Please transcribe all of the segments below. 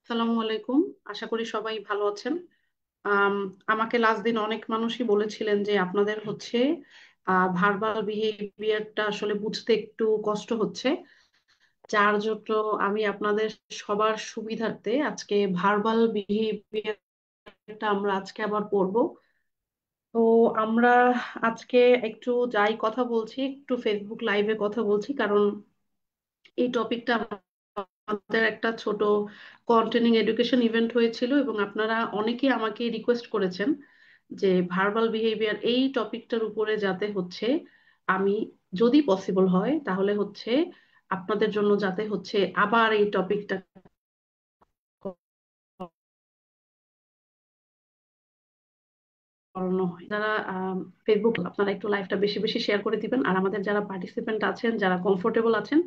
আসসালামু আলাইকুম। আশা করি সবাই ভালো আছেন। আম, আমাকে লাস্ট দিন অনেক মানুষই বলেছিলেন যে আপনাদের হচ্ছে ভার্বাল বিহেভিয়ারটা আসলে বুঝতে একটু কষ্ট হচ্ছে। যার জন্য আমি আপনাদের সবার সুবিধার্থে আজকে ভার্বাল বিহেভিয়ারটা আমরা আজকে আবার পড়বো। তো আমরা আজকে একটু যাই কথা বলছি, একটু ফেসবুক লাইভে কথা বলছি, কারণ এই টপিকটা আমাদের একটা ছোট কন্টেনিং এডুকেশন ইভেন্ট হয়েছিল এবং আপনারা অনেকে আমাকে রিকোয়েস্ট করেছেন যে ভার্বাল বিহেভিয়ার এই টপিকটার উপরে যাতে হচ্ছে আমি, যদি পসিবল হয় তাহলে হচ্ছে আপনাদের জন্য যাতে হচ্ছে আবার এই টপিকটা করানো হয়। যারা ফেসবুক, আপনারা একটু লাইভটা বেশি বেশি শেয়ার করে দিবেন, আর আমাদের যারা পার্টিসিপেন্ট আছেন, যারা কমফোর্টেবল আছেন,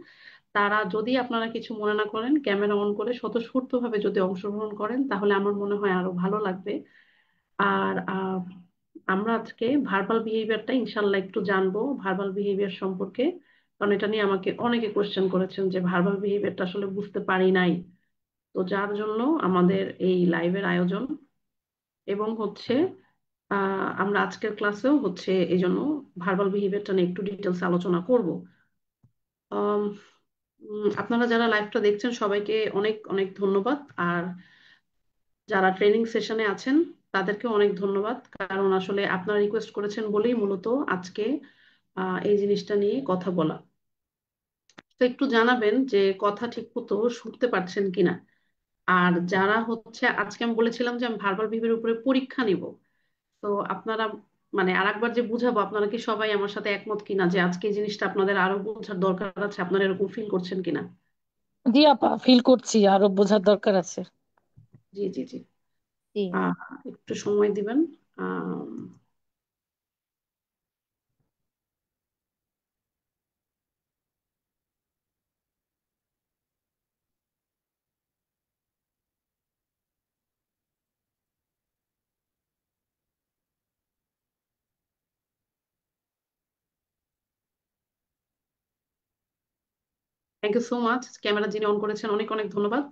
তারা যদি আপনারা কিছু মনে না করেন, ক্যামেরা অন করে স্বতঃস্ফূর্তভাবে যদি অংশগ্রহণ করেন তাহলে আমার মনে হয় আরো ভালো লাগবে। আর আমরা আজকে ভার্বাল বিহেভিয়ারটা ইনশাল্লাহ একটু জানবো, ভার্বাল বিহেভিয়ার সম্পর্কে। কারণ এটা নিয়ে আমাকে অনেকে কোশ্চেন করেছেন যে ভার্বাল বিহেভিয়ারটা আসলে বুঝতে পারি নাই। তো যার জন্য আমাদের এই লাইভের আয়োজন। এবং হচ্ছে আমরা আজকের ক্লাসেও হচ্ছে এই জন্য ভার্বাল বিহেভিয়ারটা নিয়ে একটু ডিটেলস আলোচনা করব। আম, আপনারা যারা লাইভটা দেখছেন সবাইকে অনেক অনেক ধন্যবাদ। আর যারা ট্রেনিং সেশনে আছেন তাদেরকে অনেক ধন্যবাদ, কারণ আসলে আপনারা রিকোয়েস্ট করেছেন বলেই মূলত আজকে এই জিনিসটা নিয়ে কথা বলা। তো একটু জানাবেন যে কথা ঠিক মতো শুনতে পারছেন কিনা। আর যারা হচ্ছে, আজকে আমি বলেছিলাম যে আমি ভার্বাল বিহেভিয়ার উপরে পরীক্ষা নিব। তো আপনারা, মানে আরেকবার যে বুঝাবো, আপনারা কি সবাই আমার সাথে একমত কিনা যে আজকে এই জিনিসটা আপনাদের আরো বোঝার দরকার আছে? আপনারা এরকম ফিল করছেন কিনা? জি আপা, ফিল করছি আরো বোঝার দরকার আছে। জি, জি, জি। জি। আহ একটু সময় দিবেন। আহ thank you so much. Camera যিনি অন করেছেন অনেক অনেক ধন্যবাদ।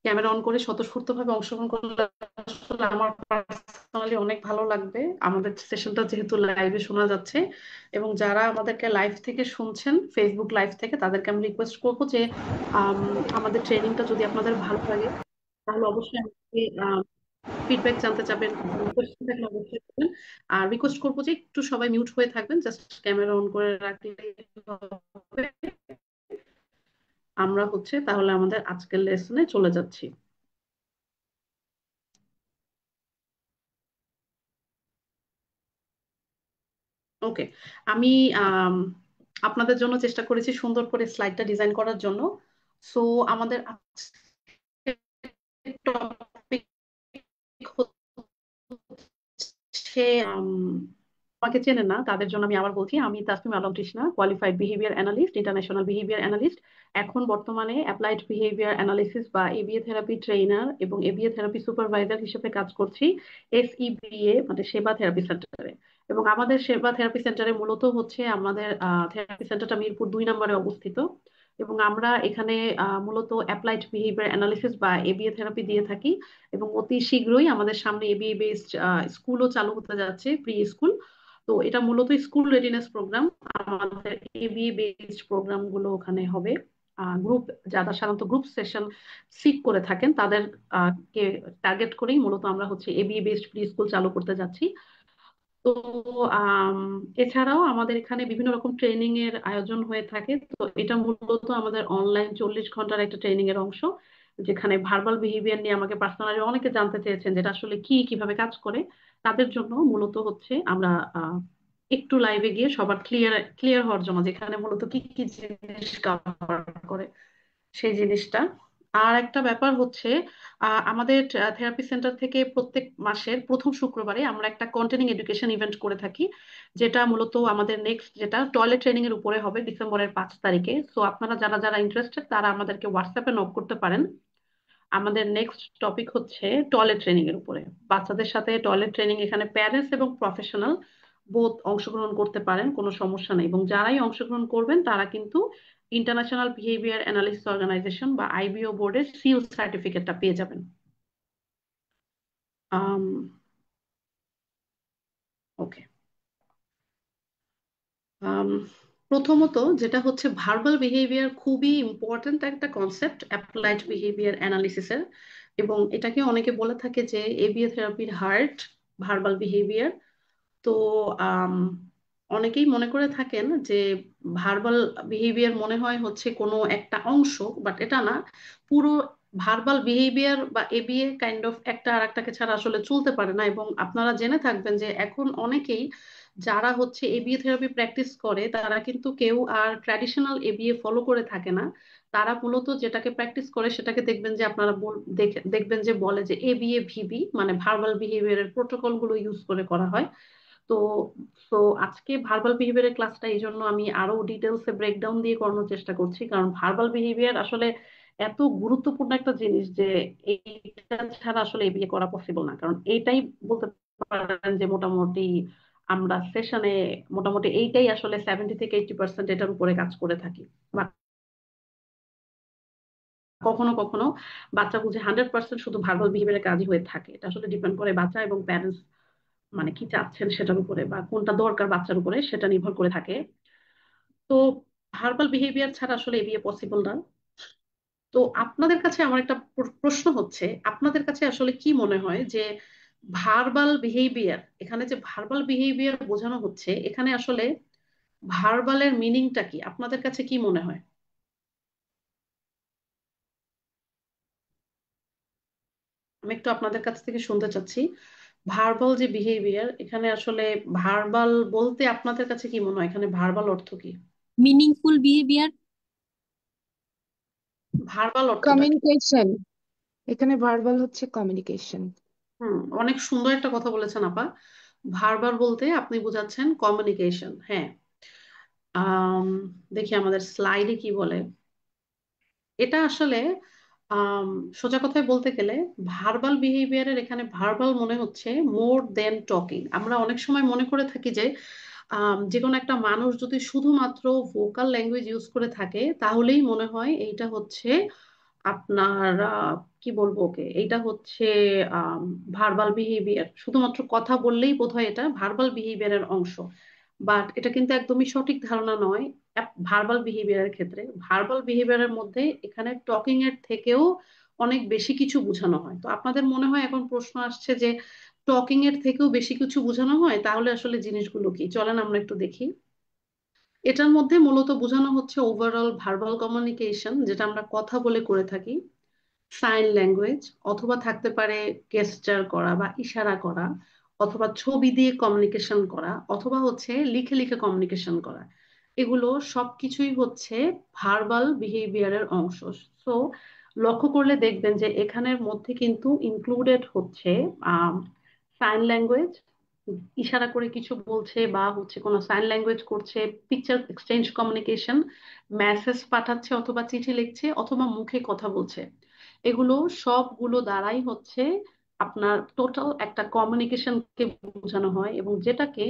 ক্যামেরা অন করে স্বতঃস্ফূর্তভাবে অংশগ্রহণ করলে আসলে আমার পার্সোনালি অনেক ভালো লাগবে। আমাদের সেশনটা যেহেতু লাইভে শোনা যাচ্ছে, এবং যারা আমাদেরকে লাইভ থেকে শুনছেন, ফেসবুক লাইভ থেকে, তাদেরকে আমি রিকোয়েস্ট করবো যে আম, আমাদের ট্রেনিংটা যদি আপনাদের ভালো লাগে তাহলে অবশ্যই আমাকে ফিডব্যাক জানতে চাবেন, কোয়েশ্চেন থাকলে অবশ্যই করবেন। আর রিকোয়েস্ট করবো যে একটু সবাই মিউট হয়ে থাকবেন, জাস্ট ক্যামেরা অন করে রাখলে হবে। আমরা হচ্ছে তাহলে আমাদের আজকের লেসনে চলে যাচ্ছি। ওকে। আমি আম, আপনাদের জন্য চেষ্টা করেছি সুন্দর করে স্লাইডটা ডিজাইন করার জন্য। সো আমাদের টপিক হচ্ছে, আমাকে চেনেন না তাদের জন্য আমি আবার বলছি, আমি Tasmim Alam Trishna, qualified behaviour analyst, international behaviour analyst. এখন বর্তমানে অ্যাপ্লাইড বিহেভিয়ার অ্যানালিসিস বা এবিএ থেরাপি ট্রেইনার এবং এবিএ থেরাপি সুপারভাইজার হিসেবে কাজ করছি এসইবিএ, মানে সেবা থেরাপি সেন্টারে। এবং আমাদের সেবা থেরাপি সেন্টারে মূলত হচ্ছে আমাদের থেরাপি সেন্টারটা মিরপুর 2 নম্বরে অবস্থিত। এবং আমরা এখানে মূলত অ্যাপ্লাইড বিহেভিয়ার অ্যানালিসিস বা এবিএ থেরাপি দিয়ে থাকি। এবং অতি শীঘ্রই আমাদের সামনে এবিএ বেসড স্কুলও চালু হতে যাচ্ছে, প্রি স্কুল। তো এটা মূলত স্কুল রেডিনেস প্রোগ্রাম। আমাদের এবিএ বেসড প্রোগ্রাম গুলো ওখানে হবে। গ্রুপ, যারা সাধারণত গ্রুপ সেশন সিক করে থাকেন তাদের কে টার্গেট করেই মূলত আমরা হচ্ছে এবিএ বেসড প্রি স্কুল চালু করতে যাচ্ছি। তো আম, এছাড়াও আমাদের এখানে বিভিন্ন রকম ট্রেনিং এর আয়োজন হয়ে থাকে। তো এটা মূলত আমাদের অনলাইন 40 ঘন্টার একটা ট্রেনিং এর অংশ, যেখানে ভার্বাল বিহেভিয়ার নিয়ে আমাকে পার্সোনালি অনেকে জানতে চেয়েছেন যেটা আসলে কি, কিভাবে কাজ করে। তাদের জন্য মূলত হচ্ছে আমরা আহ, একটু লাইভে গিয়ে সবার ক্লিয়ার ক্লিয়ার হওয়ার জন্য, যেখানে মূলত কি কি জিনিস কভার করে সেই জিনিসটা। আর একটা ব্যাপার হচ্ছে, আমাদের থেরাপি সেন্টার থেকে প্রত্যেক মাসের প্রথম শুক্রবারে আমরা একটা কন্টিনিউইং এডুকেশন ইভেন্ট করে থাকি, যেটা মূলত আমাদের নেক্সট, যেটা টয়লেট ট্রেনিং এর উপরে হবে ডিসেম্বরের 5 তারিখে। সো আপনারা যারা যারা ইন্টারেস্টেড তারা আমাদেরকে হোয়াটসঅ্যাপে নক করতে পারেন। আমাদের নেক্সট টপিক হচ্ছে টয়লেট ট্রেনিং এর উপরে। বাচ্চাদের সাথে টয়লেট ট্রেনিং, এখানে প্যারেন্টস এবং প্রফেশনাল বোথ অংশগ্রহণ করতে পারেন, কোনো সমস্যা নেই। এবং যারাই অংশগ্রহণ করবেন তারা কিন্তু ইন্টারন্যাশনাল বিহেভিয়ার অ্যানালিসিস অর্গানাইজেশন বা আইবিও বোর্ডের সিল সার্টিফিকেটটা পেয়ে যাবেন। ওকে। আম, প্রথমত যেটা হচ্ছে ভার্বাল বিহেভিয়ার খুবই ইম্পর্ট্যান্ট একটা কনসেপ্ট অ্যাপ্লাইড বিহেভিয়ার অ্যানালিসিসের, এবং এটাকে অনেকে বলে থাকে যে এবিএ থেরাপির হার্ট ভার্বাল বিহেভিয়ার। তো আম, অনেকেই মনে করে থাকেন যে ভার্বাল বিহেভিয়ার মনে হয় হচ্ছে কোনো একটা অংশ, বাট এটা না। পুরো ভার্বাল বিহেভিয়ার বা এবিএ কাইন্ড অফ একটা আর একটাকে ছাড়া আসলে চলতে পারে না। এবং আপনারা জেনে থাকবেন যে এখন অনেকেই যারা হচ্ছে এবিএ থেরাপি প্র্যাকটিস করে তারা কিন্তু কেউ আর ট্র্যাডিশনাল এবিএ ফলো করে থাকে না। তারা মূলত যেটাকে প্র্যাকটিস করে সেটাকে দেখবেন যে আপনারা দেখবেন যে বলে যে এবিএ ভিবি, মানে ভার্বাল বিহেভিয়ারের প্রোটোকল গুলো ইউজ করে করা হয়। তো তো আজকে ভার্বাল বিহেভিয়ারের ক্লাসটা এই জন্য আমি আরো ডিটেলসে ব্রেকডাউন দিয়ে করানোর চেষ্টা করছি, কারণ ভার্বাল বিহেভিয়ার আসলে এত গুরুত্বপূর্ণ একটা জিনিস যে এইটা ছাড়া আসলে এই বিয়ে করা পসিবল না। কারণ এইটাই বলতে পারেন যে মোটামুটি আমরা সেশনে মোটামুটি এইটাই আসলে 70 থেকে 80% এটার উপরে কাজ করে থাকি। বা কখনো কখনো বাচ্চা বুঝে 100% শুধু ভার্বাল বিহেভিয়ারের কাজই হয়ে থাকে। এটা আসলে ডিপেন্ড করে বাচ্চা এবং প্যারেন্টস মানে কি চাচ্ছেন সেটার উপরে, বা কোনটা দরকার বাচ্চার উপরে সেটা নির্ভর করে থাকে। তো ভার্বাল বিহেভিয়ার ছাড়া আসলে এবিএ পসিবল না। তো আপনাদের কাছে আমার একটা প্রশ্ন হচ্ছে, আপনাদের কাছে আসলে কি মনে হয় যে ভার্বাল বিহেভিয়ার, এখানে যে ভার্বাল বিহেভিয়ার বোঝানো হচ্ছে এখানে আসলে ভার্বালের মিনিংটা কি আপনাদের কাছে কি মনে হয়? আমি একটু আপনাদের কাছ থেকে শুনতে চাচ্ছি, ভার্বাল যে বিহেভিয়ার এখানে আসলে ভার্বাল বলতে আপনাদের কাছে কি মনে হয়, এখানে ভার্বাল অর্থ কি? Meaningful behaviour. ভার্বাল অর্থটা কি? কমিউনিকেশন। এখানে ভার্বাল হচ্ছে কমিউনিকেশন। অনেক সুন্দর একটা কথা বলেছেন আপা। ভার্বাল বলতে আপনি বোঝাচ্ছেন কমিউনিকেশন। হ্যাঁ। আম, দেখি আমাদের স্লাইডে কি বলে। এটা আসলে আম, সোজা কথায় বলতে গেলে ভার্বাল বিহেভিয়ারের এখানে ভার্বাল মনে হচ্ছে মোর দেন টকিং। আমরা অনেক সময় মনে করে থাকি যে যে কোনো একটা মানুষ যদি শুধুমাত্র ভোকাল ল্যাঙ্গুয়েজ ইউজ করে থাকে তাহলেই মনে হয় এইটা হচ্ছে আপনার কি বলবো, ওকে এইটা হচ্ছে ভার্বাল বিহেভিয়ার, শুধুমাত্র কথা বললেই বোধহয় এটা ভার্বাল বিহেভিয়ারের অংশ। বাট এটা কিন্তু একদমই সঠিক ধারণা নয়। ভার্বাল বিহেভিয়ারের ক্ষেত্রে ভার্বাল বিহেভিয়ারের মধ্যে এখানে টকিং এর থেকেও অনেক বেশি কিছু বোঝানো হয়। তো আপনাদের মনে হয় এখন প্রশ্ন আসছে যে টকিং এর থেকেও বেশি কিছু বোঝানো হয়, তাহলে আসলে জিনিসগুলো কি, চলেন আমরা একটু দেখি। এটার মধ্যে মূলত বোঝানো হচ্ছে ওভারঅল ভার্বাল কমিউনিকেশন, যেটা আমরা কথা বলে করে থাকি, সাইন ল্যাঙ্গুয়েজ, অথবা থাকতে পারে গেস্টার করা বা ইশারা করা, অথবা ছবি দিয়ে কমিউনিকেশন করা, অথবা হচ্ছে লিখে লিখে কমিউনিকেশন করা। এগুলো সবকিছুই হচ্ছে ভার্বাল বিহেভিয়ারের অংশ। সো লক্ষ্য করলে দেখবেন যে এখানের মধ্যে কিন্তু ইনক্লুডেড হচ্ছে সাইন ল্যাঙ্গুয়েজ, ইশারা করে কিছু বলছে বা হচ্ছে কোনো সাইন ল্যাঙ্গুয়েজ করছে, পিকচার এক্সচেঞ্জ কমিউনিকেশন, মেসেজ পাঠাচ্ছে অথবা চিঠি লিখছে অথবা মুখে কথা বলছে। এগুলো সবগুলো দ্বারাই হচ্ছে আপনার টোটাল একটা কমিউনিকেশনকে বোঝানো হয়, এবং যেটাকে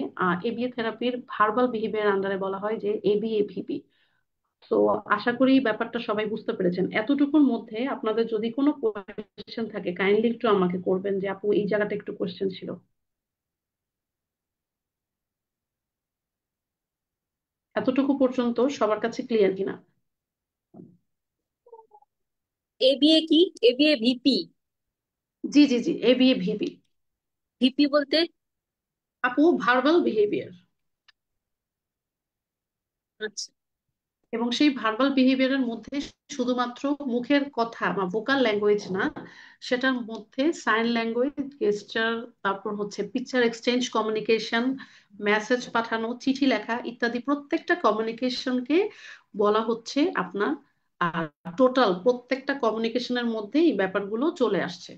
এবিএ থেরাপির ভার্বাল বিহেভিয়ার আন্ডারে বলা হয় যে এবিএ ভিবি। তো আশা করি ব্যাপারটা সবাই বুঝতে পেরেছেন। এতটুকুর মধ্যে আপনাদের যদি কোনো কোয়েশ্চেন থাকে কাইন্ডলি একটু আমাকে করবেন যে আপু এই জায়গাটা একটু কোয়েশ্চেন ছিল। এতটুকু পর্যন্ত সবার কাছে ক্লিয়ার কিনা? এবিএ কি? ABA VP? জি জি জি, এবিএ ভিবি। ভিপি বলতে? আপু ভার্বাল বিহেভিয়ার, আচ্ছা। এবং সেই ভার্বাল বিহেভিয়ারের মধ্যে শুধুমাত্র মুখের কথা বা ভোকাল ল্যাঙ্গুয়েজ না, সেটার মধ্যে সাইন ল্যাঙ্গুয়েজ, গেস্টার, তারপর হচ্ছে পিকচার এক্সচেঞ্জ কমিউনিকেশন, মেসেজ পাঠানো, চিঠি লেখা ইত্যাদি প্রত্যেকটা কমিউনিকেশনকে বলা হচ্ছে আপনার টোটাল প্রত্যেকটা কমিউনিকেশনের মধ্যে এই ব্যাপারগুলো চলে আসছে।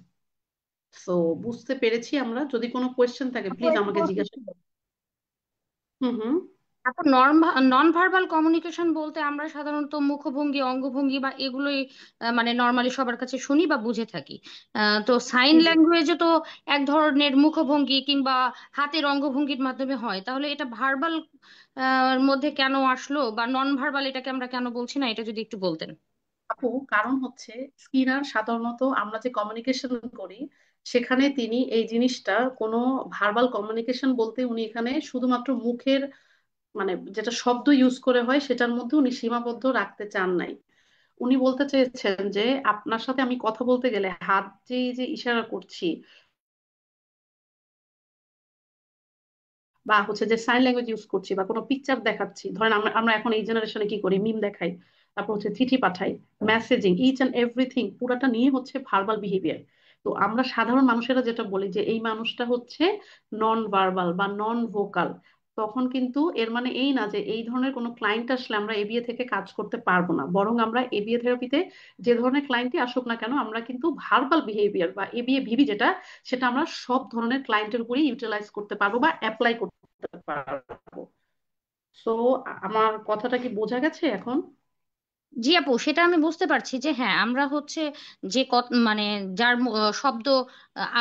তো বুঝতে পেরেছি আমরা। যদি কোনো কোয়েশ্চেন থাকে আপু প্লিজ একটা আমাকে প্রশ্ন জিজ্ঞাসা। ছিল। হুম হুম। এখন নন ভার্বাল কমিউনিকেশন বলতে আমরা সাধারণত মুখভঙ্গি অঙ্গভঙ্গি বা এগুলোই মানে নর্মালি সবার কাছে শুনি বা বুঝে থাকি। তো সাইন জি জি। ল্যাঙ্গুয়েজে তো এক ধরনের মুখভঙ্গি কিংবা হাতের অঙ্গভঙ্গির মাধ্যমে হয়, তাহলে এটা ভার্বাল মধ্যে কেন আসলো, বা নন ভার্বাল এটাকে আমরা কেন বলছি না, এটা যদি একটু বলতেন। আপু কারণ হচ্ছে স্কিনার সাধারণত আমরা যে কমিউনিকেশন করি সেখানে তিনি এই জিনিসটা কোনো ভার্বাল কমিউনিকেশন বলতে উনি এখানে শুধুমাত্র মুখের মানে যেটা শব্দ ইউজ করে হয় সেটার মধ্যে উনি সীমাবদ্ধ রাখতে চান নাই। উনি বলতে চেয়েছেন যে আপনার সাথে আমি কথা বলতে গেলে হাত যে যে ইশারা করছি বা হচ্ছে যে সাইন ল্যাঙ্গুয়েজ ইউজ করছি বা কোনো পিকচার দেখাচ্ছি, ধরেন আমরা আমরা এখন এই জেনারেশনে কি করি, মিম দেখাই, তারপর হচ্ছে চিঠি পাঠাই, মেসেজিং, ইচ এন্ড এভরিথিং পুরাটা নিয়ে হচ্ছে ভার্বাল বিহেভিয়ার। তো আমরা সাধারণ মানুষেরা যেটা বলি যে এই মানুষটা হচ্ছে নন ভার্বাল বা নন ভোকাল, তখন কিন্তু এর মানে এই না যে এই ধরনের কোনো ক্লায়েন্ট আসলে আমরা এবিএ থেকে কাজ করতে পারবো না, বরং আমরা এবিএ থেরাপিতে যে ধরনের ক্লায়েন্টই আসুক না কেন আমরা কিন্তু ভার্বাল বিহেভিয়ার বা এবিএ ভিবি যেটা, সেটা আমরা সব ধরনের ক্লায়েন্টের উপরেই ইউটিলাইজ করতে পারবো বা অ্যাপ্লাই করতে পারবো। সো আমার কথাটা কি বোঝা গেছে এখন? জি আপু, সেটা আমি বুঝতে পারছি যে হ্যাঁ আমরা হচ্ছে যে মানে যার শব্দ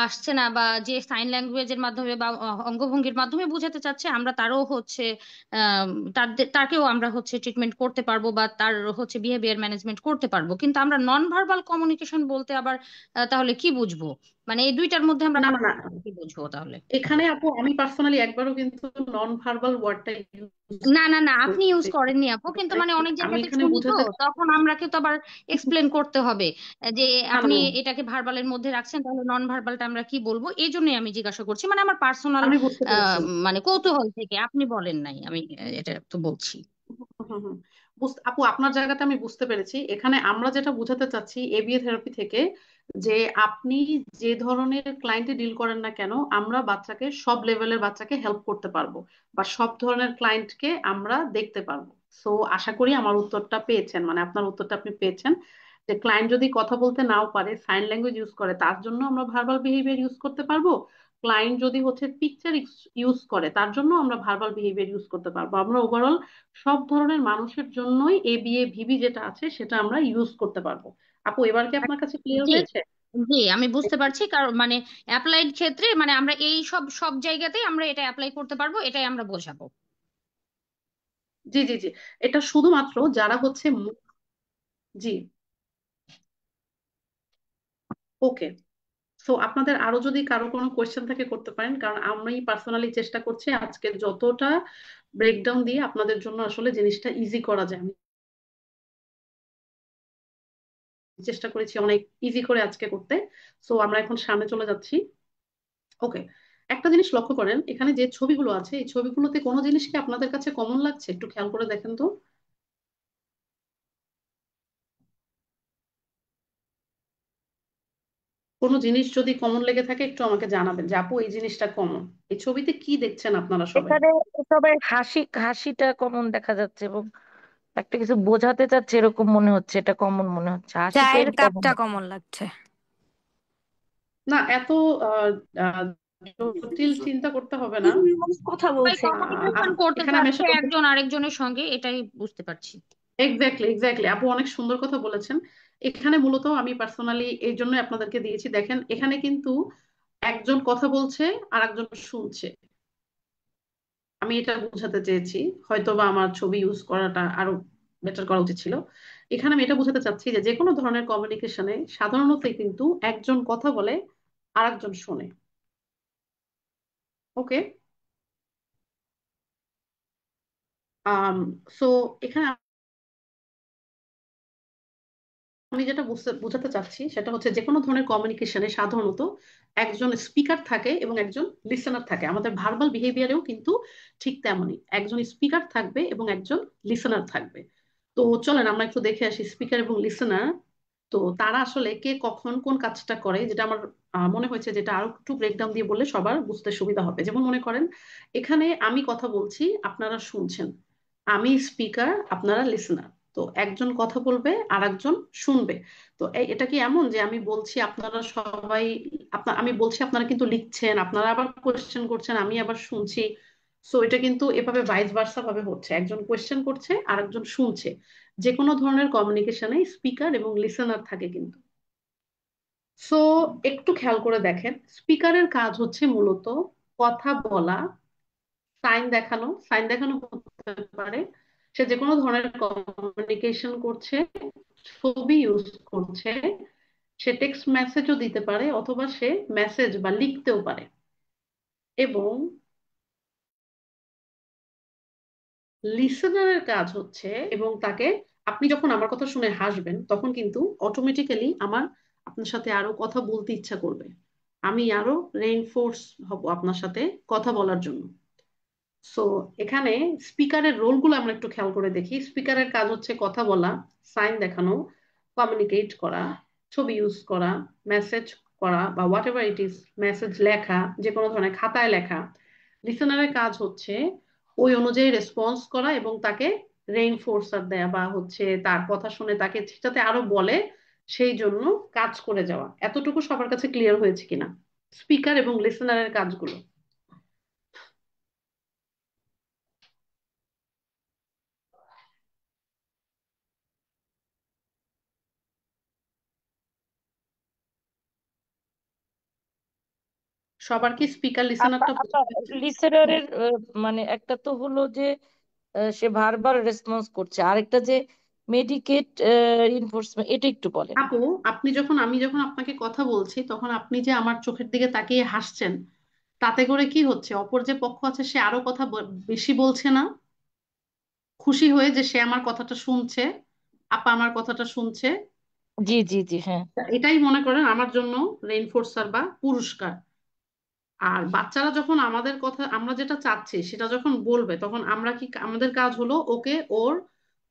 আসছে না, বা যে সাইন ল্যাঙ্গুয়েজের মাধ্যমে বা অঙ্গভঙ্গির মাধ্যমে বোঝাতে চাচ্ছে, আমরা তারও হচ্ছে আহ, তাকেও আমরা হচ্ছে ট্রিটমেন্ট করতে পারবো বা তার হচ্ছে বিহেভিয়ার ম্যানেজমেন্ট করতে পারবো। কিন্তু আমরা নন ভার্বাল কমিউনিকেশন বলতে আবার তাহলে কি বুঝবো? মানে এই দুইটার মধ্যে আমরা না না না, পার্থক্য কি বুঝবো তাহলে? এখানে আপু আমি পার্সোনালি একবারও কিন্তু নন ভার্বাল ওয়ার্ডটা ইউজ না না না, আপনি ইউজ করি করেননি আপু, কিন্তু নাই। মানে অনেক আমি জায়গাতে এখানে শুনি তো, বুঝাতে তখন আমরাকে তো আবার এক্সপ্লেন করতে হবে যে না না আপনি না, এটাকে ভার্বালের মধ্যে রাখছেন, তাহলে নন ভার্বালটা আমরা কি বলবো? এই জন্যই আমি জিজ্ঞাসা করছি, মানে আমার পার্সোনাল আমি বুঝতে পেরেছি। মানে কৌতূহল থেকে। আপনি বলেন নাই, আমি এটা তো বলছি। হুম হুম, আপু আপনার জায়গাটা আমি বুঝতে পেরেছি। এখানে আমরা যেটা বোঝাতে চাচ্ছি এবিএ থেরাপি থেকে, যে আপনি যে ধরনের ক্লায়েন্টে ডিল করেন না কেন আমরা বাচ্চাকে সব লেভেলের বাচ্চাকে হেল্প করতে পারবো বা সব ধরনের ক্লায়েন্টকে আমরা দেখতে পারবো। সো আশা করি আমার উত্তরটা পেয়েছেন, মানে আপনার উত্তরটা আপনি পেয়েছেন যে ক্লায়েন্ট যদি কথা বলতে নাও পারে সাইন ল্যাঙ্গুয়েজ ইউজ করে তার জন্য আমরা ভার্বাল বিহেভিয়ার ইউজ করতে পারবো। ক্লায়েন্ট যদি হচ্ছে পিকচার ইউজ করে তার জন্য আমরা ভার্বাল বিহেভিয়ার ইউজ করতে পারবো। আমরা ওভারঅল সব ধরনের মানুষের জন্যই এ বিএ ভিবি যেটা আছে সেটা আমরা ইউজ করতে পারবো। আপু এবার কি আপনার কাছে ক্লিয়ার জি হয়েছে? জি, আমি বুঝতে পারছি, কারণ মানে অ্যাপ্লাইড ক্ষেত্রে মানে আমরা এই সব সব জায়গাতেই আমরা এটা অ্যাপ্লাই করতে পারবো, এটাই আমরা বোঝাবো। জি জি জি, এটা শুধুমাত্র যারা হচ্ছে জি। ওকে, সো আপনাদের আরো যদি কারো কোনো কোয়েশ্চেন থাকে করতে পারেন, কারণ আমি পার্সোনালি চেষ্টা করছি আজকে যতটা ব্রেকডাউন দিয়ে আপনাদের জন্য আসলে জিনিসটা ইজি করা যায়। আমি চেষ্টা করেছি অনেক ইজি করে আজকে করতে। সো আমরা এখন সামনে চলে যাচ্ছি। ওকে, একটা জিনিস লক্ষ্য করেন এখানে যে ছবিগুলো আছে এই ছবিগুলোতে কোনো জিনিস কি আপনাদের কাছে কমন লাগছে, একটু খেয়াল করে দেখেন তো। কোনো জিনিস যদি কমন লেগে থাকে একটু আমাকে জানাবেন যে আপু এই জিনিসটা কমন। এই ছবিতে কি দেখছেন আপনারা সবাই? এখানে সবাই হাসিটা কমন দেখা যাচ্ছে, এবং একটা কিছু বোঝাতে চাচ্ছে এরকম মনে হচ্ছে, এটা কমন মনে হচ্ছে, হাসিটাই চায়ের কমন। কাপটা কমন লাগছে। না এত আহ, আহ, জটিল চিন্তা করতে হবে না। কথা সবাই বলছে। কমিউনিকেশন করতে এখানে আমি চাচ্ছে আসলে একজন আরেকজনের সঙ্গে, এটাই বুঝতে পারছি। এক্স্যাক্টলি এক্স্যাক্টলি আপু অনেক সুন্দর কথা বলেছেন। এখানে মূলত আমি পার্সোনালি এই জন্য আপনাদেরকে দিয়েছি, দেখেন এখানে কিন্তু একজন কথা বলছে আর একজন শুনছে। আমি এটা বোঝাতে চেয়েছি, হয়তো বা আমার ছবি ইউজ করাটা আরো বেটার করা উচিত ছিল। এখানে আমি এটা বোঝাতে চাচ্ছি যে যে কোনো ধরনের কমিউনিকেশনে সাধারণত কিন্তু একজন কথা বলে আর একজন শোনে। ওকে, সো এখানে আমি যেটা বোঝাতে চাচ্ছি সেটা হচ্ছে যে কোনো ধরনের কমিউনিকেশনে সাধারণত একজন স্পিকার থাকে এবং একজন লিসেনার থাকে। আমাদের ভার্বাল বিহেভিয়ারেও কিন্তু ঠিক তেমনই, একজন স্পিকার থাকবে এবং একজন লিসেনার থাকবে। তো চলেন আমরা একটু দেখে আসি স্পিকার এবং লিসেনার, তো তারা আসলে কে কখন কোন কাজটা করে, যেটা আমার মনে হয়েছে যেটা আরো একটু ব্রেকডাউন দিয়ে বললে সবার বুঝতে সুবিধা হবে। যেমন মনে করেন এখানে আমি কথা বলছি আপনারা শুনছেন, আমি স্পিকার আপনারা লিসেনার। তো একজন কথা বলবে আর একজন শুনবে। তো এটা কি এমন যে আমি বলছি আপনারা সবাই আমি বলছি আপনারা কিন্তু লিখছেন, আপনারা আবার কোয়েশ্চেন করছেন, আমি আবার শুনছি। সো এটা কিন্তু এভাবে ভাইস ভার্সা ভাবে হচ্ছে, একজন কোয়েশ্চেন করছে আর একজন শুনছে। যে কোনো ধরনের কমিউনিকেশনে স্পিকার এবং লিসেনার থাকে কিন্তু। সো একটু খেয়াল করে দেখেন, স্পিকারের কাজ হচ্ছে মূলত কথা বলা, সাইন দেখানো। সাইন দেখানো হতে পারে সে যে কোনো ধরনের কমিউনিকেশন করছে, ছবি ইউজ করছে, সে টেক্সট মেসেজও দিতে পারে অথবা সে মেসেজ বা লিখতেও পারে। এবং লিসেনারের কাজ হচ্ছে, এবং তাকে, আপনি যখন আমার কথা শুনে হাসবেন তখন কিন্তু অটোমেটিক্যালি আমার আপনার সাথে আরো কথা বলতে ইচ্ছা করবে, আমি আরো রেইনফোর্স হব আপনার সাথে কথা বলার জন্য। সো এখানে স্পিকারের রোলগুলো আমরা একটু খেয়াল করে দেখি। স্পিকারের কাজ হচ্ছে কথা বলা, সাইন দেখানো, কমিউনিকেট করা, ছবি ইউজ করা, মেসেজ করা বা what ever it is, message লেখা, যে কোনো ধরনের খাতায় লেখা। লিসেনারের কাজ হচ্ছে ওই অনুযায়ী রেসপন্স করা এবং তাকে রেইনফোর্সার দেয়া বা হচ্ছে তার কথা শুনে তাকে যাতে আরো বলে সেই জন্য কাজ করে যাওয়া। এতটুকু সবার কাছে ক্লিয়ার হয়েছে কিনা স্পিকার এবং লিসেনারের কাজগুলো? সবার কি স্পিকার লিসেনারটা বোঝা গেছে? লিসেনারের মানে একটা তো হলো যে সে ভার্বাল রেসপন্স করছে, আরেকটা যে মেডিকেট ইনফোর্সমেন্ট, এটা একটু বলেন। আপু, আমি যখন আপনাকে কথা বলছি তখন আপনি যে আমার চোখের দিকে তাকিয়ে হাসছেন, তাতে করে কি হচ্ছে, অপর যে পক্ষ আছে সে আরো কথা বেশি বলছে না, খুশি হয়ে যে সে আমার কথাটা শুনছে, আপা আমার কথাটা শুনছে। জি জি জি, হ্যাঁ। এটাই মনে করেন আমার জন্য রেইনফোর্সার বা পুরস্কার। আর বাচ্চারা যখন আমাদের কথা, আমরা যেটা চাচ্ছি সেটা যখন বলবে, তখন আমরা কি, আমাদের কাজ হলো ওকে ওর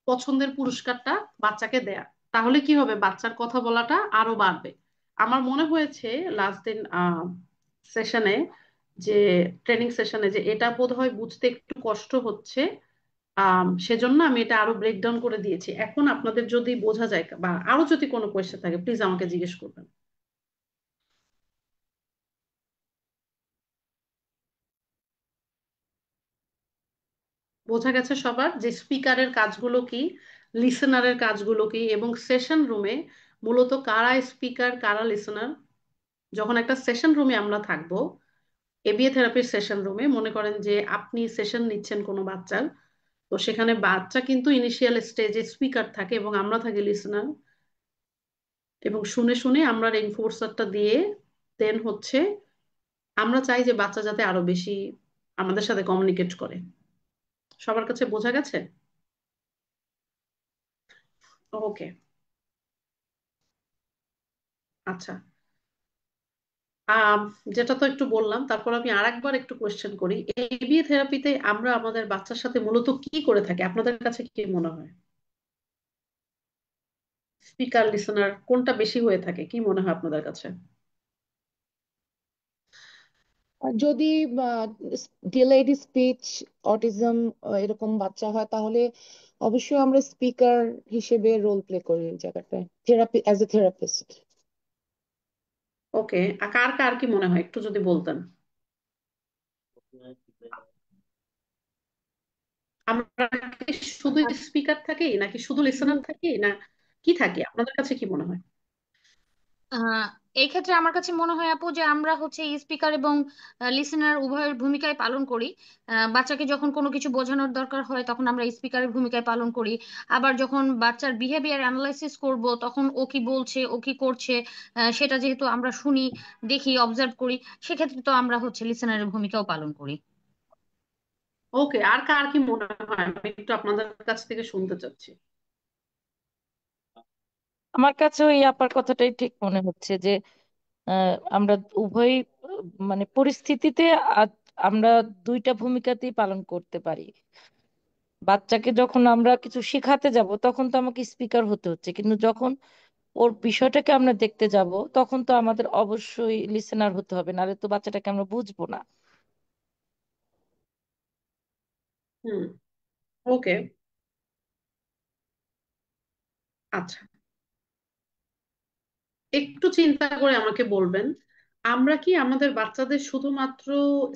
পছন্দের পুরস্কারটা বাচ্চাকে দেয়া। তাহলে কি হবে, বাচ্চার কথা বলাটা আরো বাড়বে। আমার মনে হয়েছে লাস্ট দিন সেশনে, যে ট্রেনিং সেশনে, যে এটা বোধহয় বুঝতে একটু কষ্ট হচ্ছে। সেজন্য আমি এটা আরো ব্রেকডাউন করে দিয়েছি। এখন আপনাদের যদি বোঝা যায় বা আরো যদি কোনো কোয়েশ্চেন থাকে প্লিজ আমাকে জিজ্ঞেস করবেন। বোঝা গেছে সবার যে স্পিকারের কাজগুলো কি, লিসেনারের কাজগুলো কি, এবং সেশন রুমে মূলত কারা স্পিকার কারা লিসেনার। যখন একটা সেশন রুমে আমরা থাকবো, এবিএ থেরাপির সেশন রুমে, মনে করেন যে আপনি সেশন নিচ্ছেন কোনো বাচ্চার, তো সেখানে বাচ্চা কিন্তু ইনিশিয়াল স্টেজে স্পিকার থাকে এবং আমরা থাকি লিসেনার। এবং শুনে শুনে আমরা রেইনফোর্সারটা দিয়ে দেন হচ্ছে আমরা চাই যে বাচ্চা যাতে আরো বেশি আমাদের সাথে কমিউনিকেট করে। সবার কাছে বোঝা গেছে? ওকে, আচ্ছা। আম, যেটা তো একটু বললাম, তারপর আমি আরেকবার একটু কোয়েশ্চেন করি। এবিএ থেরাপিতে আমরা আমাদের বাচ্চার সাথে মূলত কি করে থাকি আপনাদের কাছে কি মনে হয়? স্পিকার লিসেনার কোনটা বেশি হয়ে থাকে কি মনে হয় আপনাদের কাছে? আর যদি ডিলেড স্পিচ, অটিজম এরকম বাচ্চা হয়, তাহলে অবশ্যই আমরা স্পিকার হিসেবে রোল প্লে করি এই জায়গাটায়, থেরাপি অ্যাজ এ থেরাপিস্ট। ওকে, কার কার কি মনে হয় একটু যদি বলতেন। আমরা কি শুধু স্পিকার থাকি নাকি শুধু লিসেনার থাকি, না কি থাকি আপনাদের কাছে কি মনে হয়? আহ এই ক্ষেত্রে আমার কাছে মনে হয় আপু যে আমরা হচ্ছে স্পিকার এবং লিসেনার উভয়ের ভূমিকায় পালন করি। বাচ্চাকে যখন কোনো কিছু বোঝানোর দরকার হয় তখন আমরা স্পিকারের ভূমিকায় পালন করি। আবার যখন বাচ্চার বিহেভিয়ার অ্যানালাইসিস করব তখন ও কি বলছে ও কি করছে, সেটা যেহেতু আমরা শুনি, দেখি, অবজার্ভ করি, সেক্ষেত্রে তো আমরা হচ্ছে লিসেনারের ভূমিকাও পালন করি। ওকে, আর কার কি মনে হয় আমি একটু আপনাদের কাছ থেকে শুনতে চাচ্ছি। আমার কাছে ওই আপার কথাটাই ঠিক মনে হচ্ছে যে আমরা উভয় মানে পরিস্থিতিতে আ- আমরা দুইটা ভূমিকাতেই পালন করতে পারি। বাচ্চাকে যখন আমরা কিছু শেখাতে যাব তখন তো আমাকে স্পিকার হতে হচ্ছে, কিন্তু যখন ওর বিষয়টাকে আমরা দেখতে যাব তখন তো আমাদের অবশ্যই লিসেনার হতে হবে, নাহলে তো বাচ্চাটাকে আমরা বুঝবো না। হুম, ওকে, আচ্ছা। একটু চিন্তা করে আমাকে বলবেন, আমরা কি আমাদের বাচ্চাদের শুধুমাত্র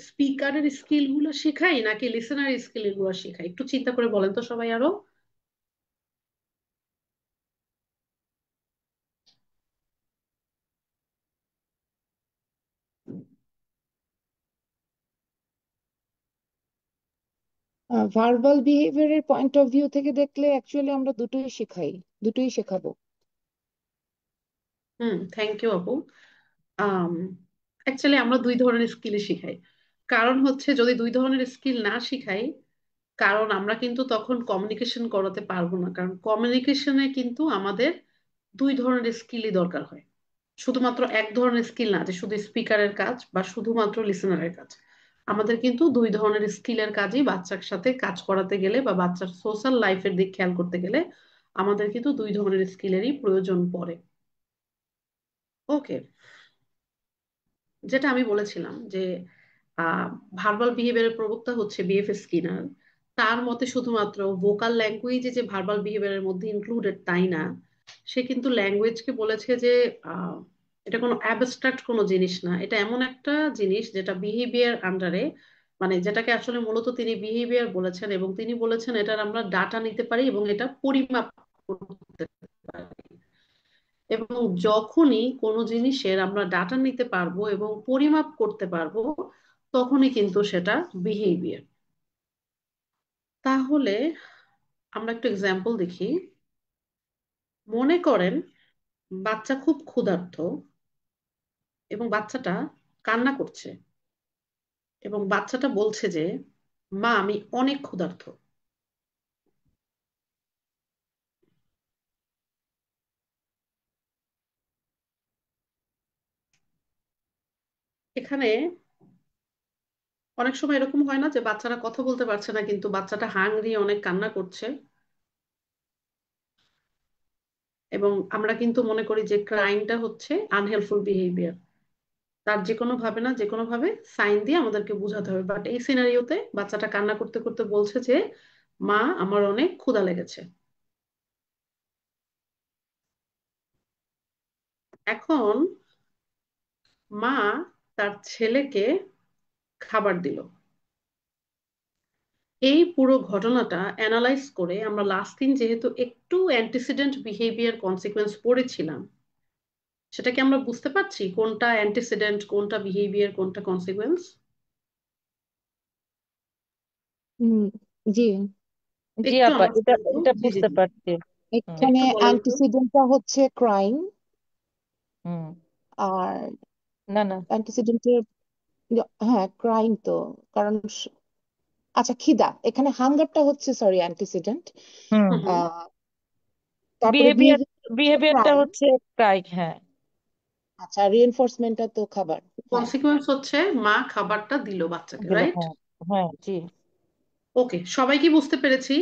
স্পিকারের স্কিল গুলো শেখাই নাকি লিসেনার স্কিল গুলো শেখাই? একটু চিন্তা করে বলেন তো সবাই আরো। ভার্বাল বিহেভিয়ারের পয়েন্ট অফ ভিউ থেকে দেখলে অ্যাকচুয়ালি আমরা দুটোই শেখাই, দুটোই শেখাবো। থ্যাংক ইউ আপু। আম অ্যাকচুয়ালি আমরা দুই ধরনের স্কিল শিখাই। কারণ হচ্ছে যদি দুই ধরনের স্কিল না শিখাই, কারণ আমরা কিন্তু তখন কমিউনিকেশন করাতে পারবো না, কারণ কমিউনিকেশনে কিন্তু আমাদের দুই ধরনের স্কিলই দরকার হয়। শুধুমাত্র এক ধরনের স্কিল না যে শুধু স্পিকারের কাজ বা শুধুমাত্র লিসেনারের কাজ। আমাদের কিন্তু দুই ধরনের স্কিলের কাজই বাচ্চার সাথে কাজ করাতে গেলে বা বাচ্চার সোশ্যাল লাইফের দিক খেয়াল করতে গেলে আমাদের কিন্তু দুই ধরনের স্কিলেরই প্রয়োজন পড়ে। ওকে, যেটা আমি বলেছিলাম যে ভার্বাল বিহেভিয়ারের প্রবক্তা হচ্ছে বিএফ স্কিনার। তার মতে শুধুমাত্র ভোকাল ল্যাঙ্গুয়েজে যে ভার্বাল বিহেভিয়ারের মধ্যে ইনক্লুডেড তাই না, সে কিন্তু ল্যাঙ্গুয়েজকে বলেছে যে আহ, এটা কোনো অ্যাবস্ট্রাক্ট কোনো জিনিস না, এটা এমন একটা জিনিস যেটা বিহেভিয়ার আন্ডারে, মানে যেটাকে আসলে মূলত তিনি বিহেভিয়ার বলেছেন, এবং তিনি বলেছেন এটার আমরা ডাটা নিতে পারি এবং এটা পরিমাপ করতে পারি। এবং যখনই কোনো জিনিসের আমরা ডাটা নিতে পারবো এবং পরিমাপ করতে পারবো, তখনই কিন্তু সেটা বিহেভিয়ার। তাহলে আমরা একটু এক্সাম্পল দেখি। মনে করেন বাচ্চা খুব ক্ষুধার্ত এবং বাচ্চাটা কান্না করছে, এবং বাচ্চাটা বলছে যে মা আমি অনেক ক্ষুধার্ত। এখানে অনেক সময় এরকম হয় না যে বাচ্চারা কথা বলতে পারছে না কিন্তু বাচ্চাটা হাংরি, অনেক কান্না করছে, এবং আমরা কিন্তু মনে করি যে ক্রাইমটা হচ্ছে আনহেল্পফুল বিহেভিয়ার। তার যে কোনো ভাবে না যে কোনো ভাবে সাইন দিয়ে আমাদেরকে বোঝাতে হবে। বাট এই সিনারিওতে বাচ্চাটা কান্না করতে করতে বলছে যে মা আমার অনেক ক্ষুধা লেগেছে। এখন মা তার ছেলেকে খাবার দিল। এই পুরো ঘটনাটা অ্যানালাইজ করে আমরা লাস্ট দিন যেহেতু একটু অ্যান্টিসিডেন্ট বিহেভিয়ার কনসিকোয়েন্স পড়েছিলাম, সেটা কি আমরা বুঝতে পারছি কোনটা অ্যান্টিসিডেন্ট, কোনটা বিহেভিয়ার, কোনটা কনসিকোয়েন্স? হুম, জি। জি একটু আপা, আমার এটা বলতো। এটা জি জি বুঝতে জি, পারছি। হুম। এখানে একটু বলেন তো। অ্যান্টিসিডেন্টটা হচ্ছে ক্রাইম, হুম। আর না না। অ্যান্টিসিডেন্টের, হ্যাঁ ক্রাইম তো, কারণ আচ্ছা খিদা, এখানে হাঙ্গারটা হচ্ছে সরি অ্যান্টিসিডেন্ট। হুম। হুম হুম। আহ তারপরে বিহেভিয়ার বিহেভিয়ার বিহেভিয়ারটা ক্রাইম। হচ্ছে ক্রাইম, হ্যাঁ। আচ্ছা, রিইনফোর্সমেন্টটা তো খাবার। হ্যাঁ, কনসিকোয়েন্স হচ্ছে মা খাবারটা দিল বাচ্চাকে, দিল, রাইট? হ্যাঁ। হ্যাঁ, জি। ওকে, সবাই কি বুঝতে পেরেছি?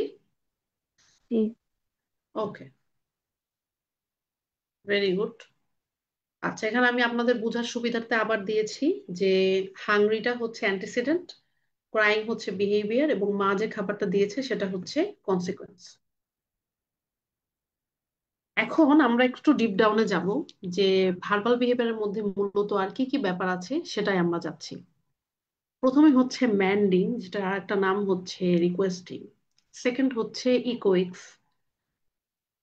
জি। ওকে, ভেরি গুড। আচ্ছা, এখানে আমি আপনাদের বোঝার সুবিধার্থে আবার দিয়েছি যে হাংরিটা হচ্ছে অ্যান্টিসিডেন্ট, ক্রাইম হচ্ছে বিহেভিয়ার, এবং মা যে খাবারটা দিয়েছে সেটা হচ্ছে কনসিকোয়েন্স। এখন আমরা একটু ডিপ ডাউনে যাব যে ভার্বাল বিহেভিয়ারের মধ্যে মূলত আর কি কি ব্যাপার আছে সেটাই আমরা যাচ্ছি। প্রথমে হচ্ছে ম্যান্ডিং, যেটা একটা নাম হচ্ছে রিকোয়েস্টিং। সেকেন্ড হচ্ছে ইকোইক্স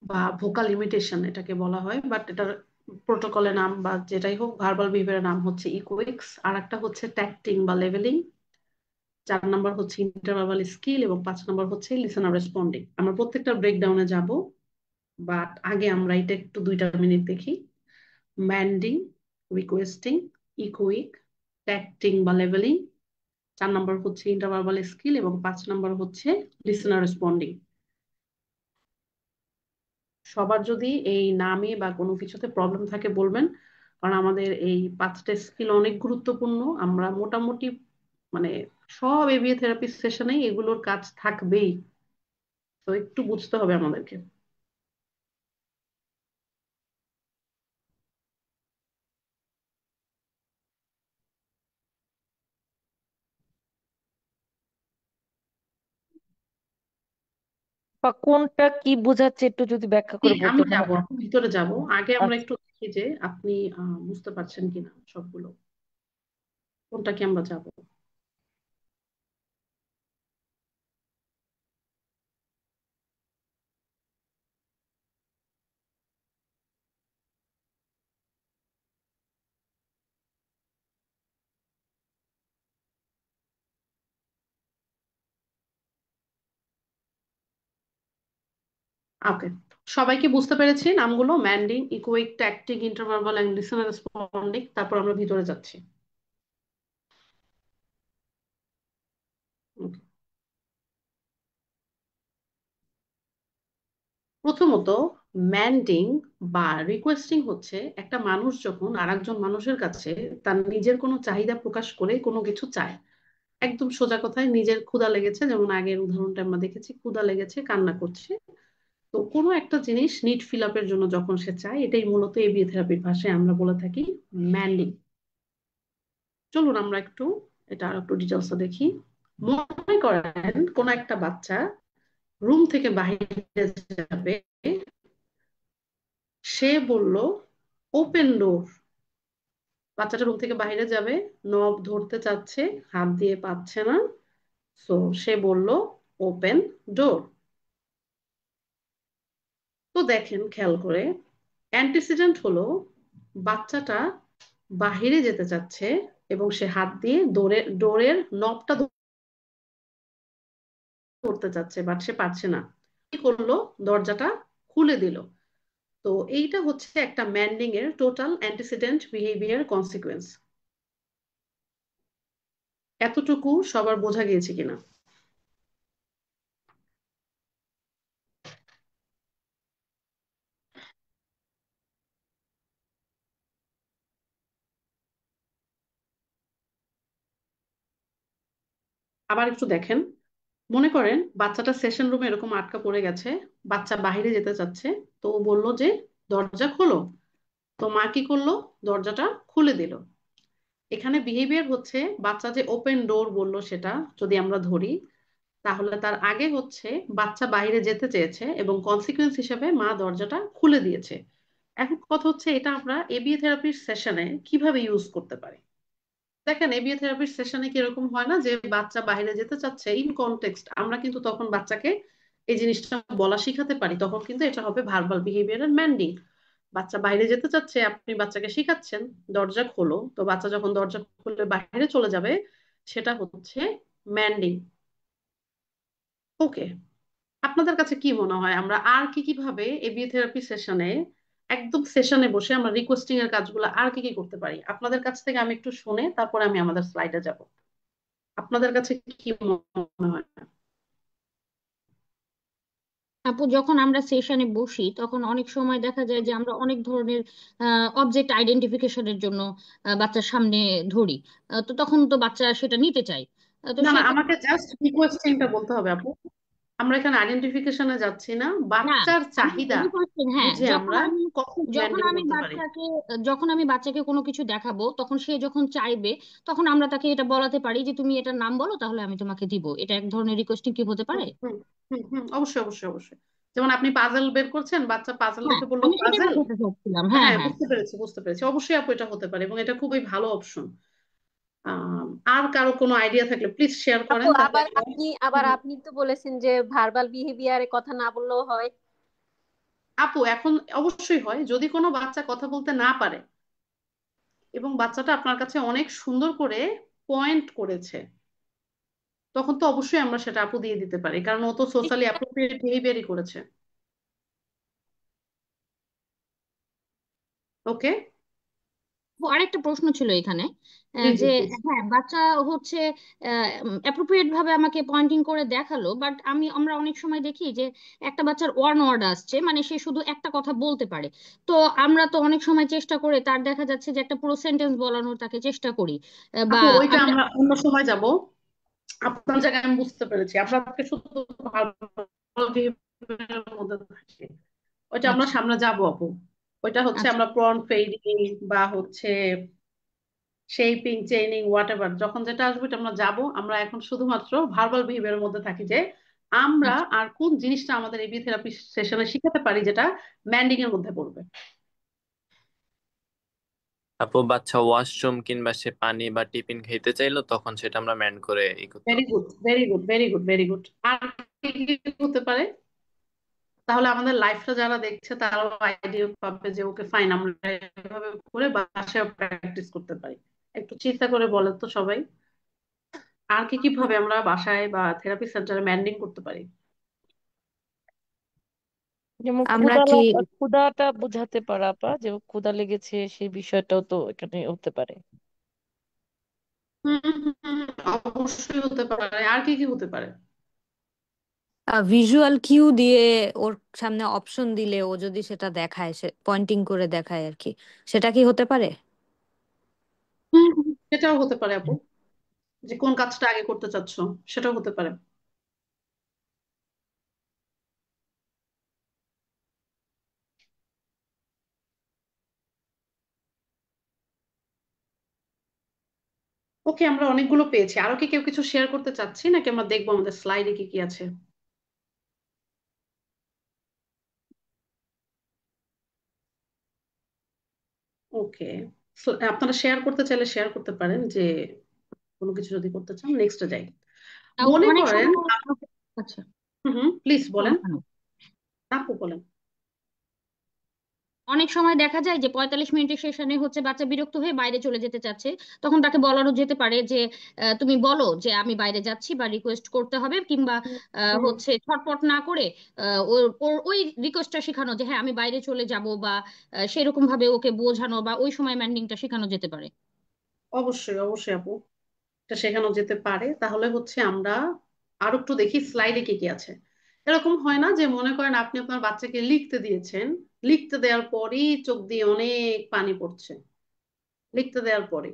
বা ভোকাল ইমিটেশন এটাকে বলা হয়, বাট এটার প্রোটোকলের নাম বা যেটাই হোক ভার্বাল বিহেভিয়ারের নাম হচ্ছে ইকোইক্স। আর একটা হচ্ছে ট্যাক্টিং বা লেভেলিং। 4 নম্বর হচ্ছে ইন্টারভার্বাল স্কিল, এবং 5 নম্বর হচ্ছে লিসেনার রেসপন্ডিং। আমরা প্রত্যেকটা ব্রেকডাউনে যাব, বাট আগে আমরা এটা একটু 2টা মিনিট দেখি। ম্যান্ডিং, রিকোয়েস্টিং, ইকোইক, ট্যাক্টিং বা লেভেলিং। 4 নম্বর হচ্ছে ইন্টারভার্বাল স্কিল, এবং 5 নম্বর হচ্ছে লিসেনার রেসপন্ডিং। সবার যদি এই নামে বা কোনো কিছুতে প্রবলেম থাকে বলবেন, কারণ আমাদের এই 5টা স্কিল অনেক গুরুত্বপূর্ণ। আমরা মোটামুটি মানে সব এবিএ থেরাপি সেশনেই এগুলোর কাজ থাকবেই, তো একটু বুঝতে হবে আমাদেরকে। বা কোনটা কি বোঝাচ্ছে একটু যদি ব্যাখ্যা করে আমি বলতেন মানে। যাবো, আপনি ভিতরে যাব, আগে আমরা আচ্ছা। একটু দেখি যে আপনি বুঝতে পারছেন কিনা সবগুলো। কোনটা কি আমরা যাব? ওকে, সবাই কি বুঝতে পেরেছি নামগুলো? ম্যান্ডিং, ইকুইক, ট্যাকটিক, ইন্টারভার্বাল এন্ড লিসেনার রেসপন্ডিং। তারপর আমরা ভিতরে যাচ্ছি। Okay. প্রথমত, ম্যান্ডিং বা রিকোয়েস্টিং হচ্ছে একটা মানুষ যখন আরেকজন মানুষের কাছে তার নিজের কোনো চাহিদা প্রকাশ করে কোনো কিছু চায়। একদম সোজা কথায়, নিজের ক্ষুধা লেগেছে, যেমন আগের উদাহরণটা আমরা দেখেছি, ক্ষুধা লেগেছে, কান্না করছে। তো কোনো একটা জিনিস নিড ফিল আপের জন্য যখন সে চায়, এটাই মূলত এবিএ থেরাপির ভাষায় আমরা বলে থাকি ম্যান্ডিং। চলুন আমরা একটু এটা আর একটু ডিটেলস দেখি। মনে করেন কোন একটা বাচ্চা রুম থেকে বাইরে যাবে, সে বলল ওপেন ডোর। বাচ্চাটা রুম থেকে বাইরে যাবে, নব ধরতে চাচ্ছে, হাত দিয়ে পাচ্ছে না, সো সে বলল ওপেন ডোর। তো দেখেন খেয়াল করে, অ্যান্টিসিডেন্ট হলো বাচ্চাটা বাহিরে যেতে চাচ্ছে এবং সে হাত দিয়ে ডোরের নবটা ধরতে চাচ্ছে, বাট সে পারছে না। কি করলো? দরজাটা খুলে দিল। তো এইটা হচ্ছে একটা ম্যান্ডিং এর টোটাল অ্যান্টিসিডেন্ট বিহেভিয়ার কনসিকুয়েন্স। এতটুকু সবার বোঝা গিয়েছে কিনা? আবার একটু দেখেন, মনে করেন বাচ্চাটা সেশন রুমে এরকম আটকা পড়ে গেছে, বাচ্চা বাইরে যেতে চাচ্ছে, তো ও বললো যে দরজা খোলো। তো মা কি করলো? দরজাটা খুলে দিল। এখানে বিহেভিয়ার হচ্ছে, বাচ্চা যে ওপেন ডোর বললো সেটা যদি আমরা ধরি, তাহলে তার আগে হচ্ছে বাচ্চা বাইরে যেতে চেয়েছে এবং কনসিকুয়েন্স হিসেবে মা দরজাটা খুলে দিয়েছে। এখন কথা হচ্ছে, এটা আমরা এবিএ থেরাপির সেশনে কিভাবে ইউজ করতে পারি। দেখেন, এবিএ থেরাপির সেশনে কিরকম হয় না, যে বাচ্চা বাইরে যেতে চাচ্ছে ইন কনটেক্সট, আমরা কিন্তু তখন বাচ্চাকে এই জিনিসটা বলা শিখাতে পারি। তখন কিন্তু এটা হবে ভার্বাল বিহেভিয়ারের ম্যান্ডিং। বাচ্চা বাইরে যেতে চাচ্ছে, আপনি বাচ্চাকে শিখাচ্ছেন দরজা খোলো, তো বাচ্চা যখন দরজা খুলে বাইরে চলে যাবে, সেটা হচ্ছে ম্যান্ডিং। ওকে, আপনাদের কাছে কি মনে হয় আমরা আর কি কিভাবে এবিএ থেরাপি সেশনে, একদম সেশনে বসে আমরা রিকোয়েস্টিং এর কাজগুলো আর কি কি করতে পারি? আপনাদের কাছ থেকে আমি একটু শুনে তারপরে আমি আমাদের স্লাইডে যাব। আপনাদের কাছে কি মনে হয়? আপু, যখন আমরা সেশনে বসি তখন অনেক সময় দেখা যায় যে আমরা অনেক ধরনের অবজেক্ট আইডেন্টিফিকেশনের জন্য বাচ্চার সামনে ধরি। তো তখন তো বাচ্চা সেটা নিতে চায়। তো না না, সেই আমাকে জাস্ট রিকোয়েস্টিংটা বলতে হবে আপু। আমরা এখানে আইডেন্টিফিকেশনে যাচ্ছি না, না, বাচ্চার আমি চাহিদা রিকোয়েস্টিং, হ্যাঁ, বুঝে যখন আমরা আমি কখন যখন ব্র্যান্ডিং আমি করতে পারি। বাচ্চাকে যখন আমি বাচ্চাকে কোনো কিছু দেখাবো, তখন সে যখন চাইবে, তখন আমরা তাকে এটা বলাতে পারি যে তুমি এটার নাম বলো, তাহলে আমি তোমাকে দিব। এটা এক ধরনের রিকোয়েস্টিং কি হতে হুম পারে? হুম হুম হুম, অবশ্যই অবশ্যই অবশ্যই। যেমন আপনি পাজল বের করছেন, বাচ্চা পাজল হ্যাঁ, দেখে বললো আমি সেটাই পাজল। বোঝাতে চাচ্ছিলাম। হ্যাঁ, হ্যাঁ, হ্যাঁ। বুঝতে পেরেছি বুঝতে পেরেছি, অবশ্যই আপু এটা হতে পারে এবং এটা খুবই ভালো অপশন। আর কারো কোনো আইডিয়া থাকলে প্লিজ শেয়ার আপু, করেন তাহলে আবার আমরা। আবার হুম, আপনি তো বলেছেন যে ভার্বাল বিহেভিয়ারের কথা না বললেও হয়। আপু এখন অবশ্যই হয়, যদি কোনো বাচ্চা কথা বলতে না পারে এবং বাচ্চাটা আপনার কাছে অনেক সুন্দর করে পয়েন্ট করেছে, তখন তো অবশ্যই আমরা সেটা আপু দিয়ে দিতে পারি, কারণ ও তো সোশ্যালি অ্যাপ্রোপ্রিয়েট বিহেভিয়ারই করেছে। ওকে। আরেকটা প্রশ্ন ছিল এখানে, জি জি যে প্লিজ। হ্যাঁ, বাচ্চা হচ্ছে অ্যাপ্রোপ্রিয়েট ভাবে আমাকে পয়েন্টিং করে দেখালো, বাট আমরা অনেক সময় দেখি যে একটা বাচ্চার ওয়ান ওয়ার্ড আসছে, মানে সে শুধু একটা কথা বলতে পারে। তো আমরা তো অনেক সময় চেষ্টা করে তার দেখা যাচ্ছে যে একটা পুরো সেন্টেন্স বলানোর তাকে চেষ্টা করি, বা আপু ওইটা আমি। আমরা অন্য সময় যাব। আপনার জায়গায় আমি বুঝতে পেরেছি, আপনাকে শুধু ভার্বাল বিহেভিয়ারের মধ্যে থাকে, ওইটা আমরা আচ্ছা, সামনে যাব আপু। ওইটা হচ্ছে আচ্ছা। আমরা প্রন ফেডিং বা হচ্ছে শেপিং, চেইনিং, হোয়াট এভার, যখন যেটা আসবে এটা আমরা যাব। আমরা এখন শুধুমাত্র ভার্বাল বিহেভিয়ারের মধ্যে থাকি, যে আমরা আচ্ছা, আর কোন জিনিসটা আমাদের এবি থেরাপি সেশনে শিখাতে পারি যেটা ম্যান্ডিং এর মধ্যে পড়বে। আপু বাচ্চা ওয়াশরুম কিংবা সে পানি বা টিফিন খেতে চাইলো তখন সেটা আমরা ম্যান করে ই করতে ভেরি হবে। Good, very good, very good, very good. আর কি কি হতে পারে? তাহলে আমাদের লাইফটা যারা দেখছে তারাও আইডিয়া পাবে যে ওকে ফাইন, আমরা এভাবে করে বাসায় প্র্যাকটিস করতে পারি। একটু চিন্তা করে বলেন তো সবাই, আর কি কি ভাবে আমরা বাসায় বা থেরাপি সেন্টারে ম্যান্ডিং করতে পারি? যেমন আমরা কি ক্ষুধাটা বোঝাতে পারা, আপা যে ও ক্ষুধা লেগেছে সেই বিষয়টাও তো এখানে হতে পারে। হুম, হুম, হুম, অবশ্যই হতে পারে। আর কি কি হতে পারে? ভিজুয়াল কিউ দিয়ে ওর সামনে অপশন দিলে ও যদি সেটা দেখায়, সে পয়েন্টিং করে দেখায় আর কি, সেটা কি হতে পারে? হুম, হুম, সেটাও হতে পারে আপু, যে কোন কাজটা আগে করতে চাচ্ছো সেটাও হতে পারে। ওকে, আমরা অনেকগুলো পেয়েছি। আরো কি কেউ কিছু শেয়ার করতে চাচ্ছি, নাকি আমরা দেখবো আমাদের স্লাইডে কি কি আছে? ওকে, আপনারা শেয়ার করতে চাইলে শেয়ার করতে পারেন, যে কোনো কিছু যদি করতে চান। নেক্সটে যাই। মনে অনেক করেন সময় আচ্ছা, হুম, হুম, প্লিজ বলো বলেন। কেন? আপু বলেন। অনেক সময় দেখা যায় যে 45 মিনিটের সেশনে হচ্ছে বাচ্চা বিরক্ত হয়ে বাইরে চলে যেতে চাচ্ছে, তখন তাকে বলানো যেতে পারে যে তুমি বলো যে আমি বাইরে যাচ্ছি, বা রিকোয়েস্ট করতে হবে, কিংবা হুম, হচ্ছে ছটপট না করে ওর ওর ওই রিকোয়েস্টটা শেখানো যে হ্যাঁ আমি বাইরে চলে যাব, বা সেরকম ভাবে ওকে বোঝানো, বা ওই সময় ম্যান্ডিংটা শেখানো যেতে পারে। অবশ্যই অবশ্যই আপু, এটা শেখানো যেতে পারে। তাহলে হচ্ছে আমরা আরো একটু দেখি স্লাইডে কি কি আছে। এরকম হয় না যে, মনে করেন আপনি আপনার বাচ্চাকে লিখতে দিয়েছেন, লিখতে দেওয়ার পরই চোখ দিয়ে অনেক পানি পড়ছে, লিখতে দেওয়ার পরে।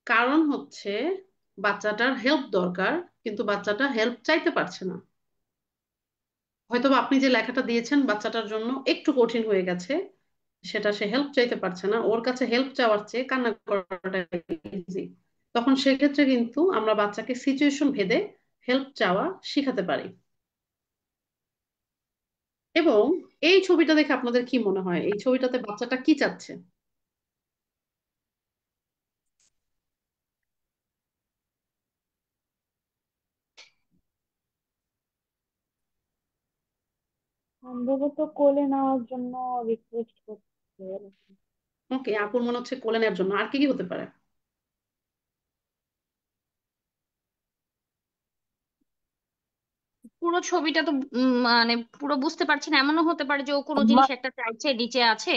কারণ হচ্ছে বাচ্চাটার হেল্প দরকার, কিন্তু বাচ্চাটা হেল্প চাইতে পারছে না। হয়তোবা আপনি যে লেখাটা দিয়েছেন বাচ্চাটার জন্য একটু কঠিন হয়ে গেছে, সেটা সে হেল্প চাইতে পারছে না, ওর কাছে হেল্প চাওয়ার চেয়ে কান্না করাটা ইজি। তখন সেক্ষেত্রে কিন্তু আমরা বাচ্চাকে সিচুয়েশন ভেদে হেল্প চাওয়া শিখাতে পারি। এবং এই ছবিটা দেখে আপনাদের কি মনে হয়, এই ছবিটাতে বাচ্চাটা কি চাচ্ছে? সম্ভবত কোলে নেওয়ার জন্য রিকোয়েস্ট করছে। ওকে, আপুর মনে হচ্ছে কোলে নেওয়ার জন্য। আর কি কি হতে পারে? পুরো ছবিটা তো মানে পুরো বুঝতে পারছি না, এমনও হতে পারে যে ও কোনো আম্মা, জিনিস একটা চাইছে, নিচে আছে,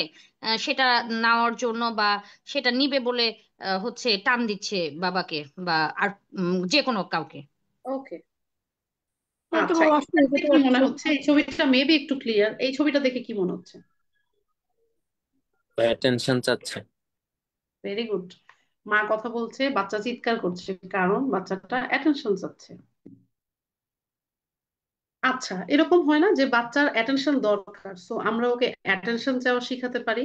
সেটা নেওয়ার জন্য, বা সেটা নিবে বলে হচ্ছে টান দিচ্ছে বাবাকে, বা আর যে কোনো কাউকে। ওকে, হয়তো আচ্ছা, এটা অসুবিধা দেখে হতে কি মনে পারছে। হচ্ছে? এই ছবিটা মেবি একটু ক্লিয়ার, এই ছবিটা দেখে কি মনে হচ্ছে? অ্যাটেনশন চাচ্ছে। Very good. মা কথা বলছে, বাচ্চা চিৎকার করছে, কারণ বাচ্চাটা অ্যাটেনশন চাচ্ছে। আচ্ছা, এরকম হয় না যে বাচ্চার অ্যাটেনশন দরকার, সো আমরা ওকে অ্যাটেনশন চাওয়া শিখাতে পারি,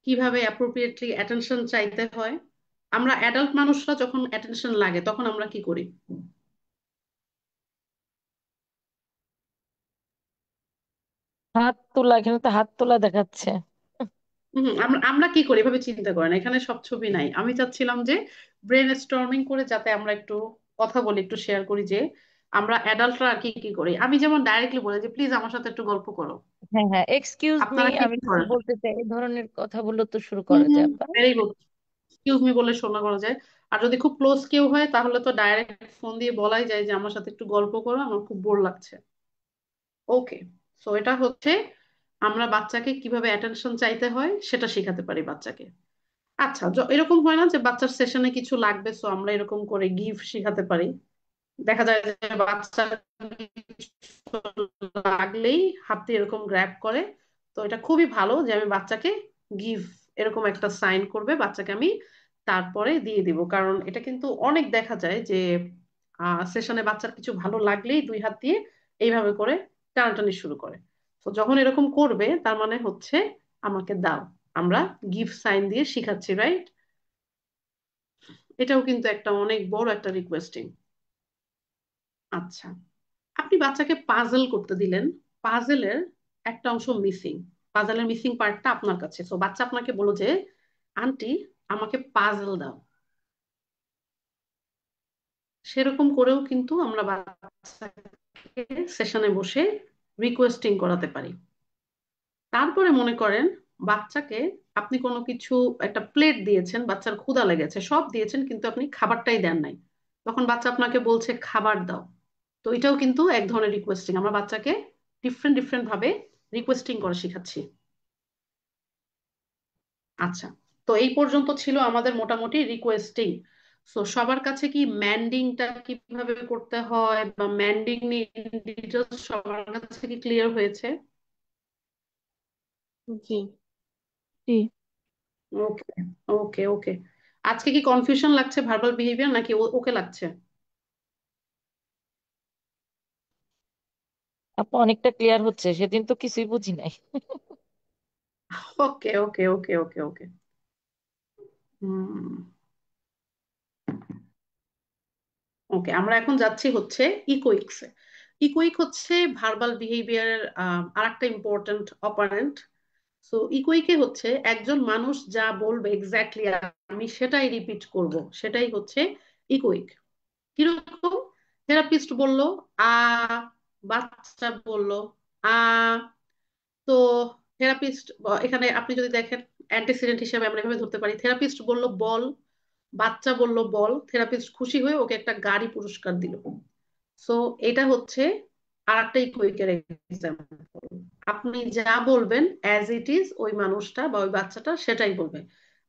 কিভাবে অ্যাপ্রোপ্রিয়েটলি অ্যাটেনশন চাইতে হয়। আমরা অ্যাডাল্ট মানুষরা যখন অ্যাটেনশন লাগে তখন আমরা কি করি? হাত তোলা, এখানে তো হাত তোলা দেখাচ্ছে। আমরা আমরা কি করি এভাবে চিন্তা করেন, এখানে সব ছবি নাই। আমি চাচ্ছিলাম যে ব্রেন স্টর্মিং করে, যাতে আমরা একটু কথা বলি, একটু শেয়ার করি যে আমরা অ্যাডাল্টরা আর কি কি করি। আমি যেমন ডাইরেক্টলি বলি যে প্লিজ আমার সাথে একটু গল্প করো। হ্যাঁ হ্যাঁ, এক্সকিউজ মি, আপনারা কি আমি কি কিছু করেন? বলতে চাই, এই ধরনের কথাগুলো তো শুরু হুম, করা হুম, যায়, আপা। Very good. এক্সকিউজ মি বলে শোনা করা যায়। আর যদি খুব ক্লোজ কেউ হয় তাহলে তো ডাইরেক্ট ফোন দিয়ে বলাই যায় যে আমার সাথে একটু গল্প করো, আমার খুব বোর লাগছে। ওকে, সো এটা হচ্ছে আমরা বাচ্চাকে কিভাবে অ্যাটেনশন চাইতে হয় সেটা শেখাতে পারি বাচ্চাকে। আচ্ছা, এরকম হয় না যে বাচ্চার সেশনে কিছু লাগবে, সো আমরা এরকম করে গিফট শেখাতে পারি। দেখা যায় যে বাচ্চা কিছু লাগলেই হাত দিয়ে এরকম গ্র্যাব করে। তো এটা খুবই ভালো যে আমি বাচ্চাকে গিভ এরকম একটা সাইন করবে বাচ্চাকে আমি তারপরে দিয়ে দিব। কারণ এটা কিন্তু অনেক দেখা যায় যে সেশনে বাচ্চার কিছু ভালো লাগলেই দুই হাত দিয়ে এইভাবে করে টানাটানি শুরু করে। তো যখন এরকম করবে তার মানে হচ্ছে আমাকে দাও। আমরা গিভ সাইন দিয়ে শিখাচ্ছি, রাইট? এটাও কিন্তু একটা অনেক বড় একটা রিকোয়েস্টিং। আচ্ছা, আপনি বাচ্চাকে পাজল করতে দিলেন, পাজেলের একটা অংশ মিসিং, পাজলের মিসিং পার্টটা আপনার কাছে। তো বাচ্চা আপনাকে বলো যে আন্টি আমাকে পাজল দাও, সেরকম করেও কিন্তু আমরা বাচ্চাকে সেশনে বসে রিকোয়েস্টিং করাতে পারি। তারপরে মনে করেন বাচ্চাকে আপনি কোনো কিছু, একটা প্লেট দিয়েছেন, বাচ্চার ক্ষুধা লেগেছে, সব দিয়েছেন কিন্তু আপনি খাবারটাই দেন নাই, তখন বাচ্চা আপনাকে বলছে খাবার দাও। তো এটাও কিন্তু এক ধরনের রিকোয়েস্টিং, আমরা বাচ্চাকে ডিফারেন্ট ডিফারেন্ট ভাবে রিকোয়েস্টিং করা শেখাচ্ছি। আচ্ছা, তো এই পর্যন্ত ছিল আমাদের মোটামুটি রিকোয়েস্টিং। সো সবার কাছে কি ম্যান্ডিংটা কিভাবে করতে হয় বা ম্যান্ডিং নিয়ে ডিটেলস সবার কাছে কি ক্লিয়ার হয়েছে? জি। জি। ওকে, ওকে, ওকে। আজকে কি কনফিউশন লাগছে ভার্বাল বিহেভিয়ার নাকি ওকে লাগছে? আপু অনেকটা ক্লিয়ার হচ্ছে, সেদিন তো কিছুই বুঝি নাই। ওকে, ওকে, ওকে, ওকে, ওকে। হুম। ওকে, আমরা এখন যাচ্ছি হচ্ছে ইকোইক্সে। ইকোইক হচ্ছে ভার্বাল বিহেভিয়ারের আরেকটা ইম্পর্ট্যান্ট অপারেন্ট। সো ইকোইকে হচ্ছে একজন মানুষ যা বলবে এক্স্যাক্টলি আমি সেটাই রিপিট করব, সেটাই হচ্ছে ইকোইক। কিরকম? থেরাপিস্ট বলল আ, বাচ্চা বলল আ। তো থেরাপিস্ট, এখানে আপনি যদি দেখেন অ্যান্টিসিডেন্ট হিসেবে আমরা এভাবে ধরতে পারি, থেরাপিস্ট বলল বল, বাচ্চা বলল বল, থেরাপিস্ট খুশি হয়ে ওকে একটা গাড়ি পুরস্কার দিল। সো এটা হচ্ছে আর একটা ইকুইকের এক্সাম্পল। আপনি যা বলবেন অ্যাজ ইট ইজ ওই মানুষটা বা ওই বাচ্চাটা সেটাই বলবে।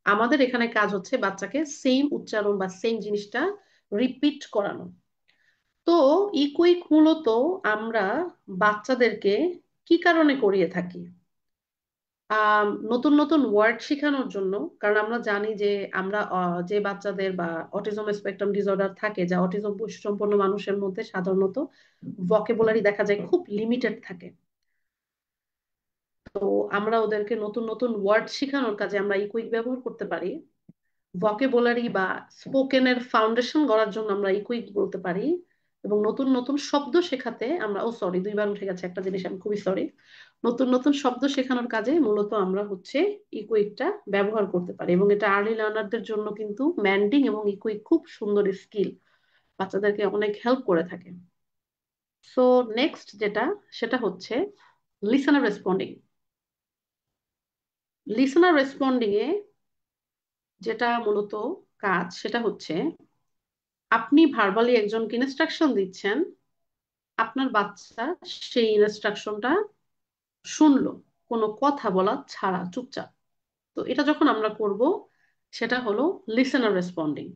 আমাদের এখানে কাজ হচ্ছে বাচ্চাকে সেম উচ্চারণ বা সেম জিনিসটা রিপিট করানো। তো ইকুইক মূলত আমরা বাচ্চাদেরকে কি কারণে করিয়ে থাকি? নতুন নতুন ওয়ার্ড শেখানোর জন্য। কারণ আমরা জানি যে আমরা যে বাচ্চাদের বা অটিজম স্পেকট্রাম ডিসঅর্ডার থাকে, যা অটিজম বৈশিষ্ট্য সম্পন্ন মানুষের মধ্যে সাধারণত ভোকাবুলারি দেখা যায় খুব লিমিটেড থাকে। তো আমরা ওদেরকে নতুন নতুন ওয়ার্ড শেখানোর কাজে আমরা ইকুইক ব্যবহার করতে পারি। ভোকাবুলারি বা স্পোকেনের ফাউন্ডেশন গড়ার জন্য আমরা ইকুইক বলতে পারি। এবং নতুন নতুন শব্দ শেখাতে আমরা, ও সরি দুইবার উঠে গেছে একটা জিনিস, আমি খুবই সরি। নতুন নতুন শব্দ শেখানোর কাজে মূলত আমরা হচ্ছে ইকুইকটা ব্যবহার করতে পারি। এবং এটা আর্লি লার্নারদের জন্য কিন্তু ম্যান্ডিং এবং ইকুইক খুব সুন্দর স্কিল, বাচ্চাদেরকে অনেক হেল্প করে থাকে। সো নেক্সট যেটা, সেটা হচ্ছে লিসেনার রেসপন্ডিং। লিসেনার রেসপন্ডিং এ যেটা মূলত কাজ, সেটা হচ্ছে আপনি ভার্বালি একজনকে ইনস্ট্রাকশন দিচ্ছেন, আপনার বাচ্চা সেই ইনস্ট্রাকশনটা শুনলো কোনো কথা বলা ছাড়া চুপচাপ। তো এটা যখন আমরা করব সেটা হলো লিসেনার রেসপন্ডিং।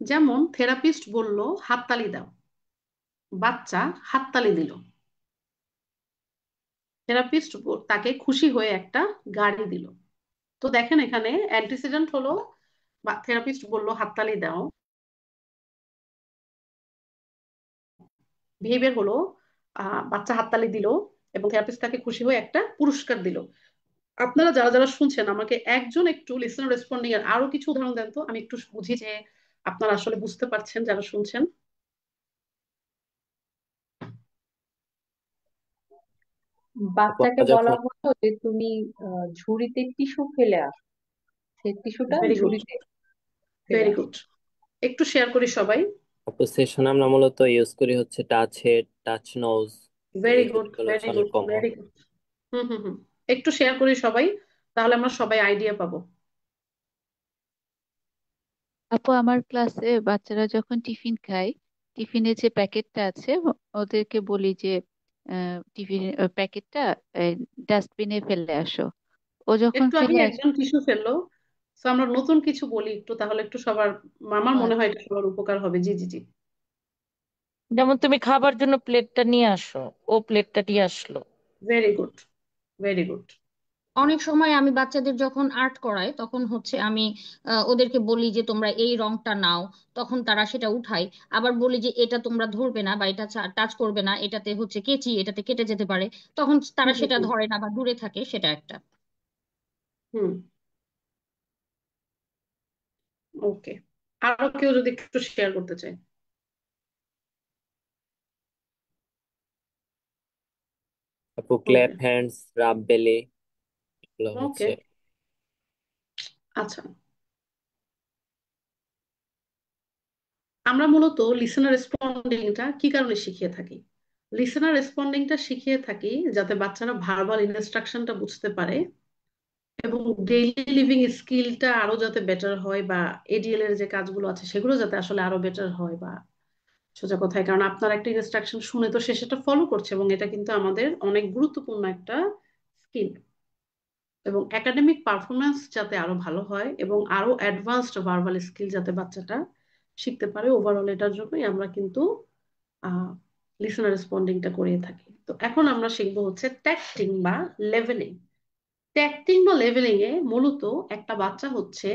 যেমন থেরাপিস্ট বলল হাততালি দাও, বাচ্চা হাততালি দিল, থেরাপিস্ট তাকে খুশি হয়ে একটা গাড়ি দিল। তো দেখেন এখানে অ্যান্টিসিডেন্ট হলো বা থেরাপিস্ট বলল হাততালি দাও, বিহেভিয়ার হলো বাচ্চা হাততালি দিল এবং থেরাপিস্ট তাকে খুশি হয়ে একটা পুরস্কার দিল। আপনারা যারা যারা শুনছেন আমাকে একজন একটু লিসেনার রেসপন্ডিং এর আরো কিছু উদাহরণ দেন তো, আমি একটু বুঝি যে আপনারা আসলে বুঝতে পারছেন যারা শুনছেন। আপু বাচ্চাকে আমরা বলা যখন হতো যে তুমি ঝুড়িতে টিস্যু ফেলে আসো, সেই টিস্যুটা ভেরি গুড, ঝুড়িতে ফেলে ভেরি আসো। গুড। একটু শেয়ার করি সবাই। আপু সেশন আমরা মূলত ইউজ করি হচ্ছে touch head, touch nose, very এই গুড, দুটো হলো ভেরি আসলে গুড, কমন। Very good. হুম, হুম, হুম। একটু শেয়ার করি সবাই, তাহলে আমরা সবাই আইডিয়া পাবো। আপু আমার ক্লাসে বাচ্চারা যখন টিফিন খায়, টিফিনে যে প্যাকেটটা আছে ওদেরকে বলি যে টিফিন প্যাকেটটা ডাস্টবিনে ফেলে আসো। ও যখন একটু আগে ফেলে আসে। একজন টিস্যু ফেললো। তো আমরা নতুন কিছু বলি একটু, তাহলে একটু সবার, আমার ও মনে হয় আচ্ছা। এটা সবার উপকার হবে। জি, জি, জি। যেমন তুমি খাবার জন্য প্লেটটা নিয়ে আসো, ও প্লেটটা নিয়ে আসলো। Very good, very good. অনেক সময় আমি বাচ্চাদের যখন আর্ট করাই তখন হচ্ছে আমি ওদেরকে বলি যে তোমরা এই রংটা নাও, তখন তারা সেটা উঠায়। আবার বলি যে এটা তোমরা ধরবে না বা এটা টাচ করবে না, এটাতে হচ্ছে কেচি, এটাতে কেটে যেতে পারে, তখন তারা হুম, হুম, সেটা হুম, ধরে না বা দূরে থাকে, সেটা একটা। হুম। ওকে, আরো কেউ যদি একটু শেয়ার করতে চায়। আপু ওকে, ক্ল্যাপ হ্যান্ডস, রাব বেলি, এগুলো ওকে, হচ্ছে। আচ্ছা, আমরা মূলত লিসেনার রেসপন্ডিংটা কি কারণে শিখিয়ে থাকি? লিসেনার রেসপন্ডিংটা শিখিয়ে থাকি যাতে বাচ্চারা ভার্বাল ইনস্ট্রাকশনটা বুঝতে পারে এবং ডেইলি লিভিং স্কিলটা আরো যাতে বেটার হয়, বা এডিএল এর যে কাজগুলো আছে সেগুলো যাতে আসলে আরো বেটার হয়, বা সোজা কথায়, কারণ আপনার একটা ইনস্ট্রাকশন শুনে তো সে সেটা ফলো করছে, এবং এটা কিন্তু আমাদের অনেক গুরুত্বপূর্ণ একটা স্কিল। এবং একাডেমিক পারফরমেন্স যাতে আরো ভালো হয় এবং আরো অ্যাডভান্সড ভার্বাল স্কিল যাতে বাচ্চাটা শিখতে পারে, ওভারঅল এটার জন্যই আমরা কিন্তু লিসেনার রেসপন্ডিংটা করিয়ে থাকি। তো এখন আমরা শিখবো হচ্ছে ট্যাক্টিং বা লেভেলিং। ট্যাক্টিং বা লেভেলিং এ মূলত একটা বাচ্চা হচ্ছে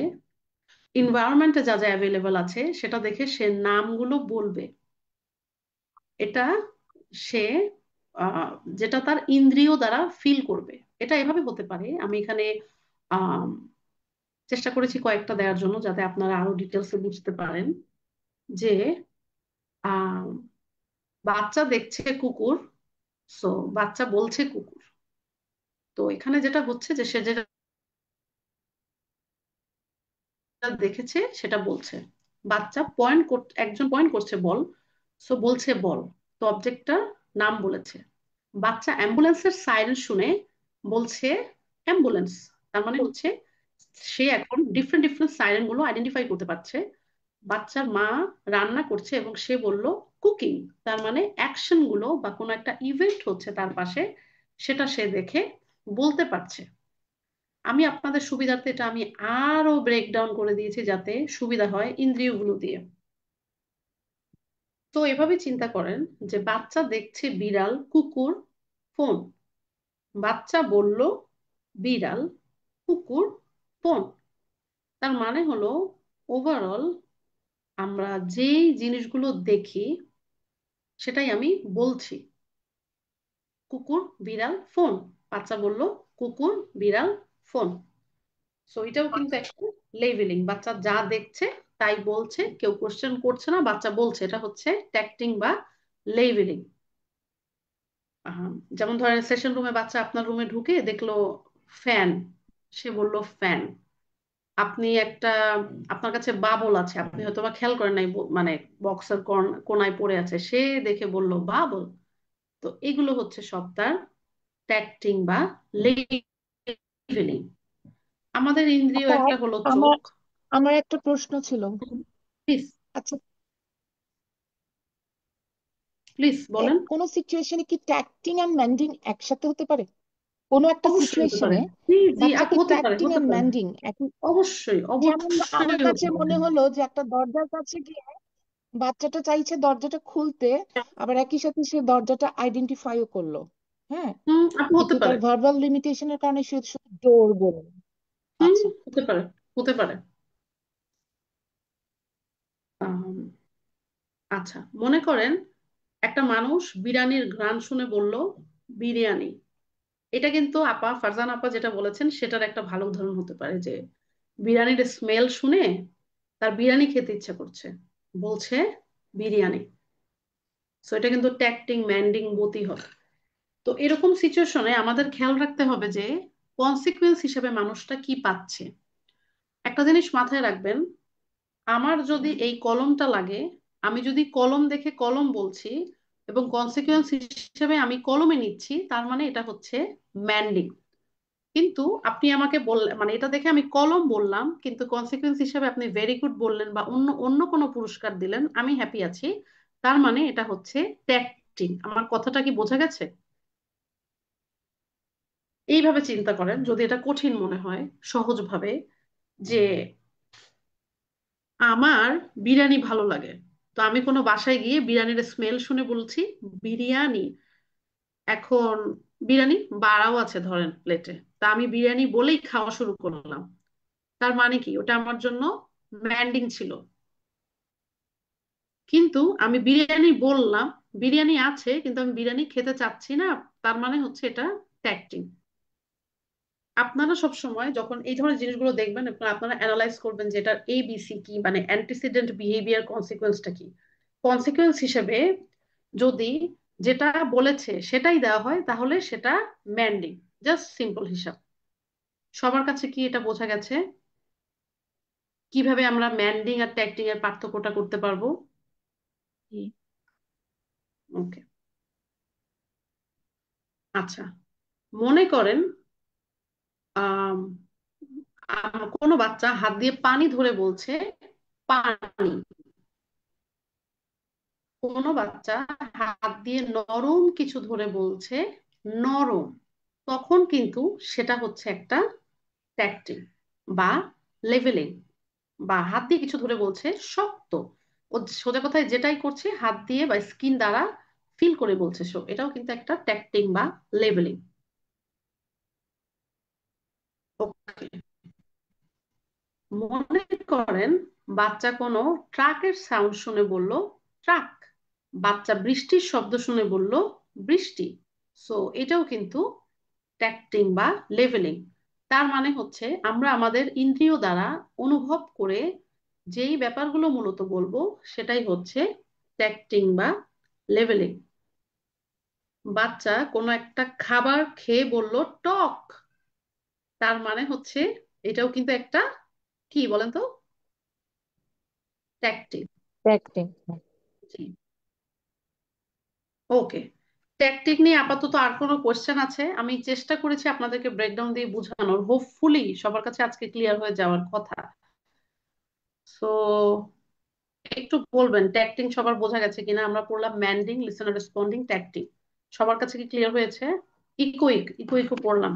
এনভায়রনমেন্টে যা যা অ্যাভেলেবল আছে সেটা দেখে সে নামগুলো বলবে। এটা সে আহ, যেটা তার ইন্দ্রিয় দ্বারা ফিল করবে। এটা এভাবে হতে পারে, আমি এখানে আহ চেষ্টা করেছি কয়েকটা দেওয়ার জন্য যাতে আপনারা আরো ডিটেলসে বুঝতে পারেন। যে আহ বাচ্চা দেখছে কুকুর, সো বাচ্চা বলছে কুকুর। তো এখানে যেটা হচ্ছে যে সে যেটা দেখেছে সেটা বলছে। বাচ্চা একজন পয়েন্ট করছে বল, সো বলছে বল। তো অবজেক্টটা নাম বলেছে। বাচ্চা অ্যাম্বুলেন্সের সাইরেন শুনে বলছে অ্যাম্বুলেন্স। তার মানে হচ্ছে সে এখন ডিফারেন্ট ডিফারেন্ট সাইরেন গুলো আইডেন্টিফাই করতে পারছে। বাচ্চার মা রান্না করছে এবং সে বলল কুকিং। তার মানে অ্যাকশন গুলো বা কোনো একটা ইভেন্ট হচ্ছে তার পাশে, সেটা সে দেখে বলতে পারছে। আমি আপনাদের সুবিধার্থে এটা আমি আরো ব্রেকডাউন করে দিয়েছি যাতে সুবিধা হয় ইন্দ্রিয়গুলো দিয়ে। তো এভাবে চিন্তা করেন যে বাচ্চা দেখছে বিড়াল, কুকুর, ফোন। বাচ্চা বলল বিড়াল, কুকুর, ফোন। তার মানে হলো ওভারঅল আমরা যেই জিনিসগুলো দেখি সেটাই আমি বলছি। কুকুর, বিড়াল, ফোন। বাচ্চা বলল কুকুর, বিড়াল, ফোন। সো এটাও কিন্তু একটা লেভেলিং। বাচ্চা যা দেখছে তাই বলছে, কেউ কোশ্চেন করছে না, বাচ্চা বলছে। এটা হচ্ছে ট্যাক্টিং বা লেভেলিং। যেমন ধরেন সেশন রুমে বাচ্চা আপনার রুমে ঢুকে দেখলো ফ্যান, সে বলল ফ্যান। আপনি একটা, আপনার কাছে বাবল আছে, আপনি হয়তো বা খেয়াল করেন নাই, মানে বক্সের কোনায় পড়ে আছে, সে দেখে বলল বাবল। তো এগুলো হচ্ছে সব তার ট্যাক্টিং বা লেভেলিং। আমাদের ইন্দ্রিয় আচ্ছা, একটা হলো আমার চোখ। আমার একটা প্রশ্ন ছিল। প্লিজ, আচ্ছা, প্লিজ বলেন। কোনো সিচুয়েশনে কি ট্যাক্টিং এন্ড মেন্ডিং একসাথে হতে পারে? কোনো একটা অবশ্যই হতে পারে। সিচুয়েশনে জি জি আপু, বাচ্চাকে হতে পারে, ট্যাক্টিং হতে এন্ড পারে। মেন্ডিং অবশ্যই যেমন আমার অবশ্যই কাছে হতে মনে পারে। হলো যে একটা দরজার কাছে গিয়ে বাচ্চাটা চাইছে দরজাটা খুলতে, আবার একই সাথে সে দরজাটা আইডেন্টিফাইও করলো। হ্যাঁ, আপু হতে কিন্তু তার পারে। ভার্বাল লিমিটেশনের কারণে সে শুধু ডোর বলল। আচ্ছা, হতে পারে, হতে পারে। আম, আচ্ছা, মনে করেন একটা মানুষ বিরিয়ানির ঘ্রাণ শুনে বলল বিরিয়ানি। এটা কিন্তু আপা ফারজান আপা যেটা বলেছেন সেটার একটা ভালো উদাহরণ হতে পারে, যে বিরিয়ানির স্মেল শুনে তার বিরিয়ানি খেতে ইচ্ছা করছে, বলছে বিরিয়ানি। সো এটা কিন্তু ট্যাক্টিং ম্যান্ডিং বতি হবে। তো এরকম সিচুয়েশনে আমাদের খেয়াল রাখতে হবে যে কনসিকুয়েন্স হিসেবে মানুষটা কি পাচ্ছে। একটা জিনিস মাথায় রাখবেন, আমার যদি এই কলমটা লাগে, আমি যদি কলম দেখে কলম বলছি এবং কনসিকুয়েন্স হিসেবে আমি কলমে নিচ্ছি, তার মানে এটা হচ্ছে ম্যান্ডিং। কিন্তু আপনি আমাকে বললেন, মানে এটা দেখে আমি কলম বললাম কিন্তু কনসিকুয়েন্স হিসেবে আপনি ভেরি গুড বললেন বা অন্য অন্য কোনো পুরস্কার দিলেন, আমি হ্যাপি আছি। তার মানে এটা হচ্ছে ট্যাক্টিং। আমার কথাটা কি বোঝা গেছে? এইভাবে চিন্তা করেন যদি এটা কঠিন মনে হয়, সহজভাবে, যে আমার বিরিয়ানি ভালো লাগে। তো আমি কোনো বাসায় গিয়ে বিরিয়ানির স্মেল শুনে বলছি বিরিয়ানি। এখন বিরিয়ানি বাড়াও আছে ধরেন প্লেটে, তা আমি বিরিয়ানি বলেই খাওয়া শুরু করলাম। তার মানে কি ওটা আমার জন্য ম্যান্ডিং ছিল। কিন্তু আমি বিরিয়ানি বললাম, বিরিয়ানি আছে কিন্তু আমি বিরিয়ানি খেতে চাচ্ছি না, তার মানে হচ্ছে এটা ট্যাক্টিং। আপনারা সব সময় যখন এই ধরনের জিনিসগুলো দেখবেন, আপনারা অ্যানালাইজ করবেন যে এটার এবিসি কি, মানে অ্যান্টিসিডেন্ট বিহেভিয়ার কনসিকোয়েন্সটা কি। কনসিকোয়েন্স হিসেবে যদি যেটা বলেছে সেটাই দেওয়া হয় তাহলে সেটা ম্যান্ডিং। জাস্ট সিম্পল হিসাব। সবার কাছে কি এটা বোঝা গেছে? কিভাবে আমরা ম্যান্ডিং আর ট্যাক্টিং এর পার্থক্যটা করতে পারবো? জি। ওকে, আচ্ছা, মনে করেন আম, কোনো বাচ্চা হাত দিয়ে পানি ধরে বলছে পানি, কোনো বাচ্চা হাত দিয়ে নরম কিছু ধরে বলছে নরম, তখন কিন্তু সেটা হচ্ছে একটা ট্যাক্টিং বা লেভেলিং। বা হাত দিয়ে কিছু ধরে বলছে শক্ত, ও সোজা কথায় যেটাই করছে হাত দিয়ে বা স্কিন দ্বারা ফিল করে বলছে, সো এটাও কিন্তু একটা ট্যাক্টিং বা লেভেলিং। ওকে, মনে করেন বাচ্চা কোনো ট্রাকের সাউন্ড শুনে বলল ট্রাক, বাচ্চা বৃষ্টির শব্দ শুনে বলল বৃষ্টি, সো এটাও কিন্তু ট্যাক্টিং বা লেভেলিং। তার মানে হচ্ছে আমরা আমাদের ইন্দ্রিয় দ্বারা অনুভব করে যেই ব্যাপারগুলো মূলত বলবো সেটাই হচ্ছে ট্যাক্টিং বা লেভেলিং। বাচ্চা কোনো একটা খাবার খেয়ে বলল টক, তার মানে হচ্ছে এটাও কিন্তু একটা, কি বলেন তো, ট্যাক্টিং। অ্যাক্টিং। জি, ওকে। ট্যাকটিক নিয়ে আপাতত আর কোনো কোশ্চেন আছে? আমি চেষ্টা করেছি আপনাদেরকে ব্রেকডাউন দিয়ে বোঝানোর, হোপফুলি সবার কাছে আজকে ক্লিয়ার হয়ে যাওয়ার কথা। সো একটু বলবেন ট্যাকটিং সবার বোঝা গেছে কিনা? আমরা পড়লাম ম্যান্ডিং, লিসেনার রেসপন্ডিং, ট্যাকটিং। সবার কাছে কি ক্লিয়ার হয়েছে? ইকোইক ইকোইকও পড়লাম।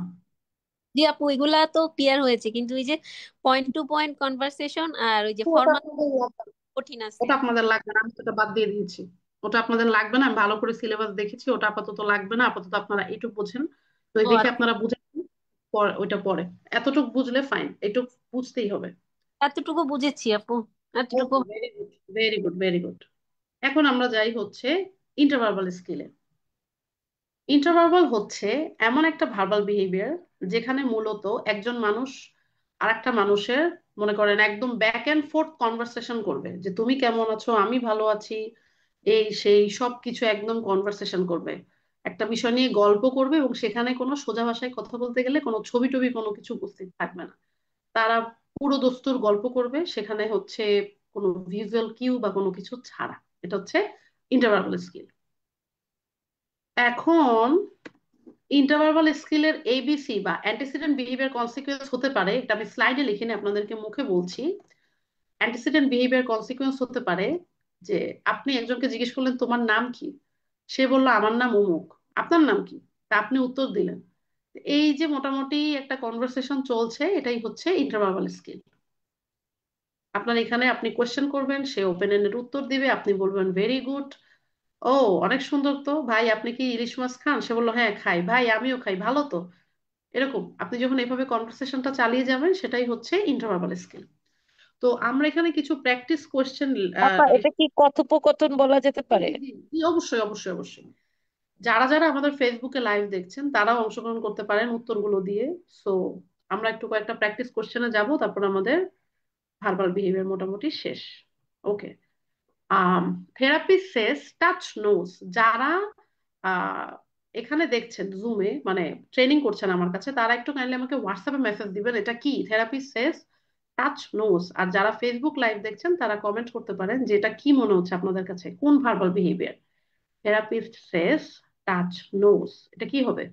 জি আপু, এগুলা তো ক্লিয়ার হয়েছে, কিন্তু ওই যে পয়েন্ট টু পয়েন্ট কনভারসেশন আর ওই যে ওটা ফরমাল আপনাদের লাগবে না। কঠিন আছে। ওটা আপনাদের লাগবে না, আমি সেটা বাদ দিয়ে দিয়েছি। ওটা আপনাদের লাগবে না, আমি ভালো করে সিলেবাস দেখেছি, ওটা আপাতত লাগবে না। আপাতত আপনারা এইটুকু বোঝেন, তো এই ও দেখে আচ্ছা, আপনারা বুঝেন, পরে ওইটা পরে। এতটুকু বুঝলে ফাইন, এইটুকু বুঝতেই হবে। এতটুকু বুঝেছি আপু, এতটুকু। Okay, very good, very good, very good. এখন আমরা যাই হচ্ছে ইন্টারভার্বাল স্কিলে। ইন্টারভার্বাল হচ্ছে এমন একটা ভার্বাল বিহেভিয়ার যেখানে মূলত একজন মানুষ আর একটা মানুষের, মনে করেন একদম ব্যাক এন্ড ফোর্থ কনভারসেশন করবে, যে তুমি কেমন আছো, আমি ভালো আছি, এই সেই সব কিছু একদম কনভারসেশন করবে, একটা বিষয় নিয়ে গল্প করবে, এবং সেখানে কোনো সোজা ভাষায় কথা বলতে গেলে কোনো ছবি টবি কোনো কিছু উপস্থিত থাকবে না। তারা পুরো দস্তুর গল্প করবে, সেখানে হচ্ছে কোনো ভিজুয়াল কিউ বা কোনো কিছু ছাড়া। এটা হচ্ছে ইন্টারভার্বাল স্কিল। এখন ইন্টারভার্বাল স্কিলের এবিসি বা অ্যান্টিসিডেন্ট বিহেভিয়ার কনসিকুয়েন্স হতে পারে, এটা আমি স্লাইডে লিখে নিয়ে আপনাদেরকে মুখে বলছি। অ্যান্টিসিডেন্ট বিহেভিয়ার কনসিকুয়েন্স হতে পারে যে আপনি একজনকে জিজ্ঞেস করলেন তোমার নাম কি, সে বলল আমার নাম অমুক, আপনার নাম কি, তা আপনি উত্তর দিলেন। এই যে মোটামুটি একটা কনভারসেশন চলছে, এটাই হচ্ছে ইন্টারভার্বাল স্কিল। আপনার এখানে আপনি কোয়েশ্চেন করবেন, সে ওপেন এন্ডেড উত্তর দিবে, আপনি বলবেন ভেরি গুড, ও অনেক সুন্দর তো ভাই, আপনি কি ইলিশ মাছ খান, সে বললো হ্যাঁ খাই, ভাই আমিও খাই, ভালো তো। এরকম আপনি যখন এইভাবে কনভারসেশনটা চালিয়ে যাবেন, সেটাই হচ্ছে ইন্টারভার্বাল স্কিল। তো আমরা এখানে কিছু প্র্যাকটিস কোয়েশ্চেন। আপা, এটা কি কথোপকথন বলা যেতে পারে? অবশ্যই, অবশ্যই, অবশ্যই। যারা যারা আমাদের ফেসবুকে লাইভ দেখছেন তারাও অংশগ্রহণ করতে পারেন উত্তরগুলো দিয়ে। সো আমরা একটু কয়েকটা প্র্যাকটিস কোশ্চেনে যাব, তারপর আমাদের ভার্বাল বিহেভিয়ার মোটামুটি শেষ। ওকে, থেরাপি সেস টাচ নোজ। যারা আহ, এখানে দেখছেন জুমে, মানে ট্রেনিং করছেন আমার কাছে, তারা একটু কাইন্ডলি আমাকে হোয়াটসঅ্যাপে মেসেজ দিবেন এটা কি থেরাপি সেস টাচ নোজ। আর যারা ফেসবুক লাইভ দেখছেন তারা কমেন্ট করতে পারেন যে এটা কি মনে হচ্ছে আপনাদের কাছে, কোন ভার্বাল বিহেভিয়ার। থেরাপিস্ট সেস টাচ নোজ, এটা কি হবে?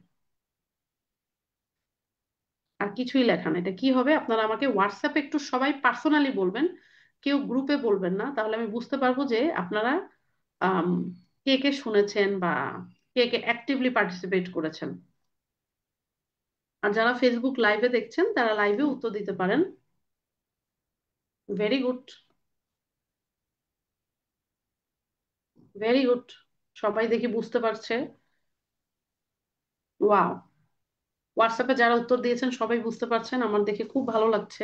আর কিছুই লেখা না, এটা কি হবে? আপনারা আমাকে হোয়াটসঅ্যাপে একটু সবাই পার্সোনালি বলবেন, কেউ গ্রুপে বলবেন না, তাহলে আমি বুঝতে পারবো যে আপনারা আম, কে কে শুনেছেন বা কে কে অ্যাক্টিভলি পার্টিসিপেট করেছেন। আর যারা ফেসবুক লাইভে দেখছেন তারা লাইভে উত্তর দিতে পারেন। ভেরি গুড, ভেরি গুড, সবাই দেখি বুঝতে পারছে। ওয়াও, হোয়াটসঅ্যাপে যারা উত্তর দিয়েছেন সবাই বুঝতে পারছেন, আমার দেখে খুব ভালো লাগছে।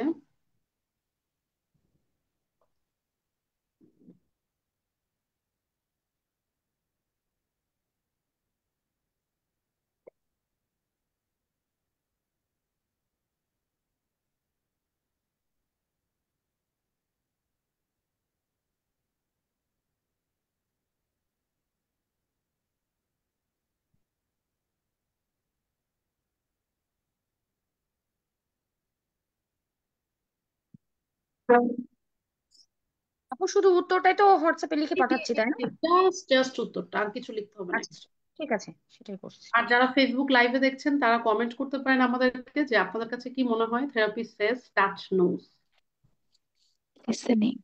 আপু শুধু উত্তরটাই তো হোয়াটসঅ্যাপে লিখে পাঠাচ্ছি, তাই না? জাস্ট উত্তরটা, আর কিছু লিখতে হবে না আচ্ছা, extra। ঠিক আছে, সেটাই করছি। আর যারা ফেসবুক লাইভে দেখছেন তারা কমেন্ট করতে পারেন আমাদেরকে যে আপনাদের কাছে কি মনে হয় থেরাপি সেজ টাচ নোজ। listening.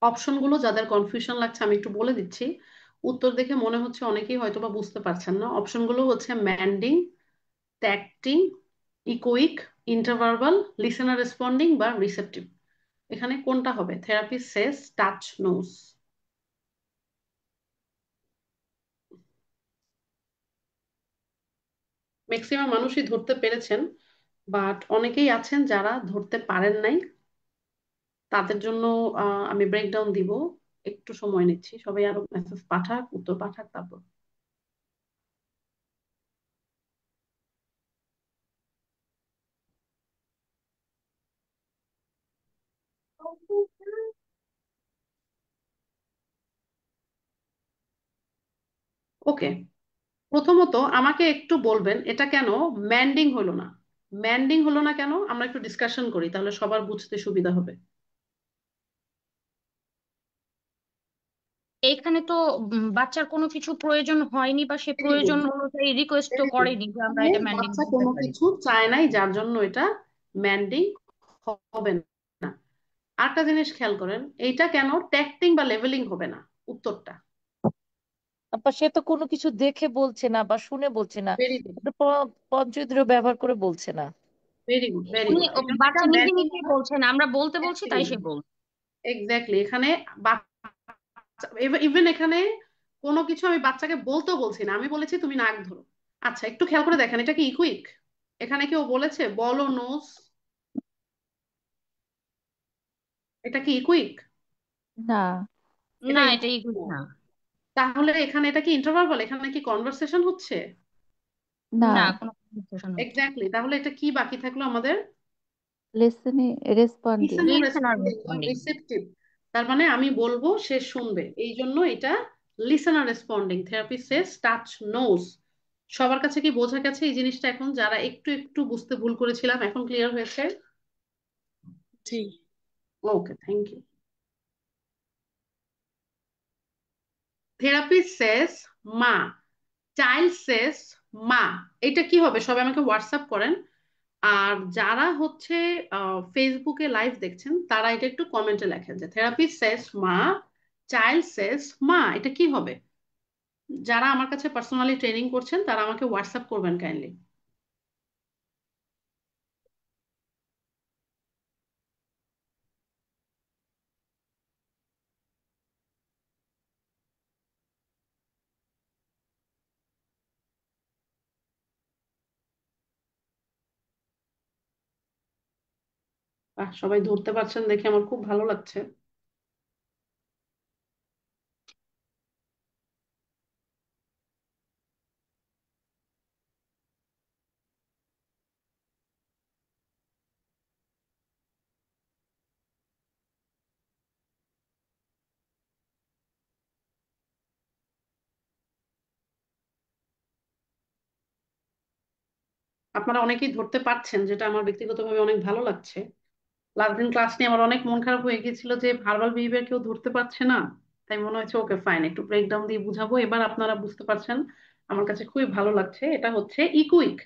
অপশনগুলো যাদের কনফিউশন লাগছে আমি একটু বলে দিচ্ছি। উত্তর দেখে মনে হচ্ছে অনেকেই হয়তো বা বুঝতে পারছেন না। অপশনগুলো হচ্ছে ম্যান্ডিং, ট্যাক্টিং, ইকোইক, ইন্টারভার্বাল, লিসেনার রেসপন্ডিং বা রিসেপটিভ। এখানে কোনটা হবে? থেরাপি সেস টাচ নোজ। ম্যাক্সিমাম মানুষই ধরতে পেরেছেন, বাট অনেকেই আছেন যারা ধরতে পারেন নাই। তাদের জন্য আমি ব্রেকডাউন দিব। একটু সময় নিচ্ছি, সবাই আরো মেসেজ পাঠাক, উত্তর পাঠাক, তারপর। ওকে, প্রথমত আমাকে একটু বলবেন এটা কেন ম্যান্ডিং হলো না? ম্যান্ডিং হলো না কেন, আমরা একটু ডিসকাশন করি, তাহলে সবার বুঝতে সুবিধা হবে। এইখানে তো বাচ্চার কোনো কিছু প্রয়োজন হয়নি, বা সে ভেরি গুড, প্রয়োজন অনুযায়ী রিকোয়েস্ট তো ভেরি গুড। করেনি যে আমরা মানে এটা ম্যান্ডেট বাচ্চা দিতে কোনো পারি। কিছু চায় নাই যার জন্য এটা ম্যান্ডিং হবে না। আরেকটা জিনিস খেয়াল করেন, এইটা কেন ট্যাক্টিং বা লেভেলিং হবে না? উত্তরটা আপা সে তো কোনো কিছু দেখে বলছে না বা শুনে বলছে না, ভেরি গুড, এটা পঞ্চইন্দ্রিয় ব্যবহার করে বলছে না। ভেরি গুড, ভেরি উনি গুড। এই জন্য এটা বাচ্চা নিজে ম্যান্ডিং নিজেই বলছেন, আমরা বলতে বলছি তাই সে বলছে। এক্স্যাক্টলি। এখানে ইভেন এখানে কোনো কিছু আমি বাচ্চাকে বলতেও বলছি না, আমি বলেছি তুমি নাক ধরো। আচ্ছা, একটু খেয়াল করে দেখেন, এটা কি ইকুইক? এখানে কেউ বলেছে বলো নোজ? এটা কি ইকুইক? না, এটা না, এটা equivalent ইকুয়াল না। না। তাহলে এখানে এটা কি ইন্টারভার্বাল? এখানে কি কনভারসেশন হচ্ছে? না, না, কোনো কনভারসেশন হচ্ছে না। এক্স্যাক্টলি, তাহলে এটা কি বাকি থাকলো আমাদের? listening, responding. লিসেনার লিসেন আর রেসপন্ডিং বা রেসপন্ডিং। রিসেপটিভ। তার মানে আমি বলবো সে শুনবে, এই জন্য এটা লিসেনার রেসপন্ডিং। থেরাপি সেস টাচ নোজ। সবার কাছে কি বোঝা গেছে এই জিনিসটা? এখন যারা একটু একটু বুঝতে ভুল করেছিলাম এখন ক্লিয়ার হয়েছে? জি। ওকে, থ্যাংক ইউ। থেরাপি সেস মা, চাইল্ড সেস মা। এটা কি হবে? সবাই আমাকে হোয়াটসঅ্যাপ করেন। আর যারা হচ্ছে ফেসবুকে লাইভ দেখছেন তারা এটা একটু কমেন্টে লেখেন যে থেরাপি সেস মা, চাইল্ড সেস মা, এটা কি হবে? যারা আমার কাছে পার্সোনালি ট্রেনিং করছেন তারা আমাকে হোয়াটসঅ্যাপ করবেন কাইন্ডলি। সবাই ধরতে পারছেন দেখে আমার খুব ভালো লাগছে। আপনারা অনেকেই ধরতে পারছেন, যেটা আমার ব্যক্তিগতভাবে অনেক ভালো লাগছে। লাস্ট দিন ক্লাস নিয়ে আমার অনেক মন খারাপ হয়ে গিয়েছিল যে ভার্বাল বিহেভিয়ার কেউ ধরতে পারছে না। তাই মনে হয়েছে ওকে ফাইন, একটু ব্রেকডাউন দিয়ে বুঝাবো। এবার আপনারা বুঝতে পারছেন, আমার কাছে খুবই ভালো লাগছে। এটা হচ্ছে ইকুইক।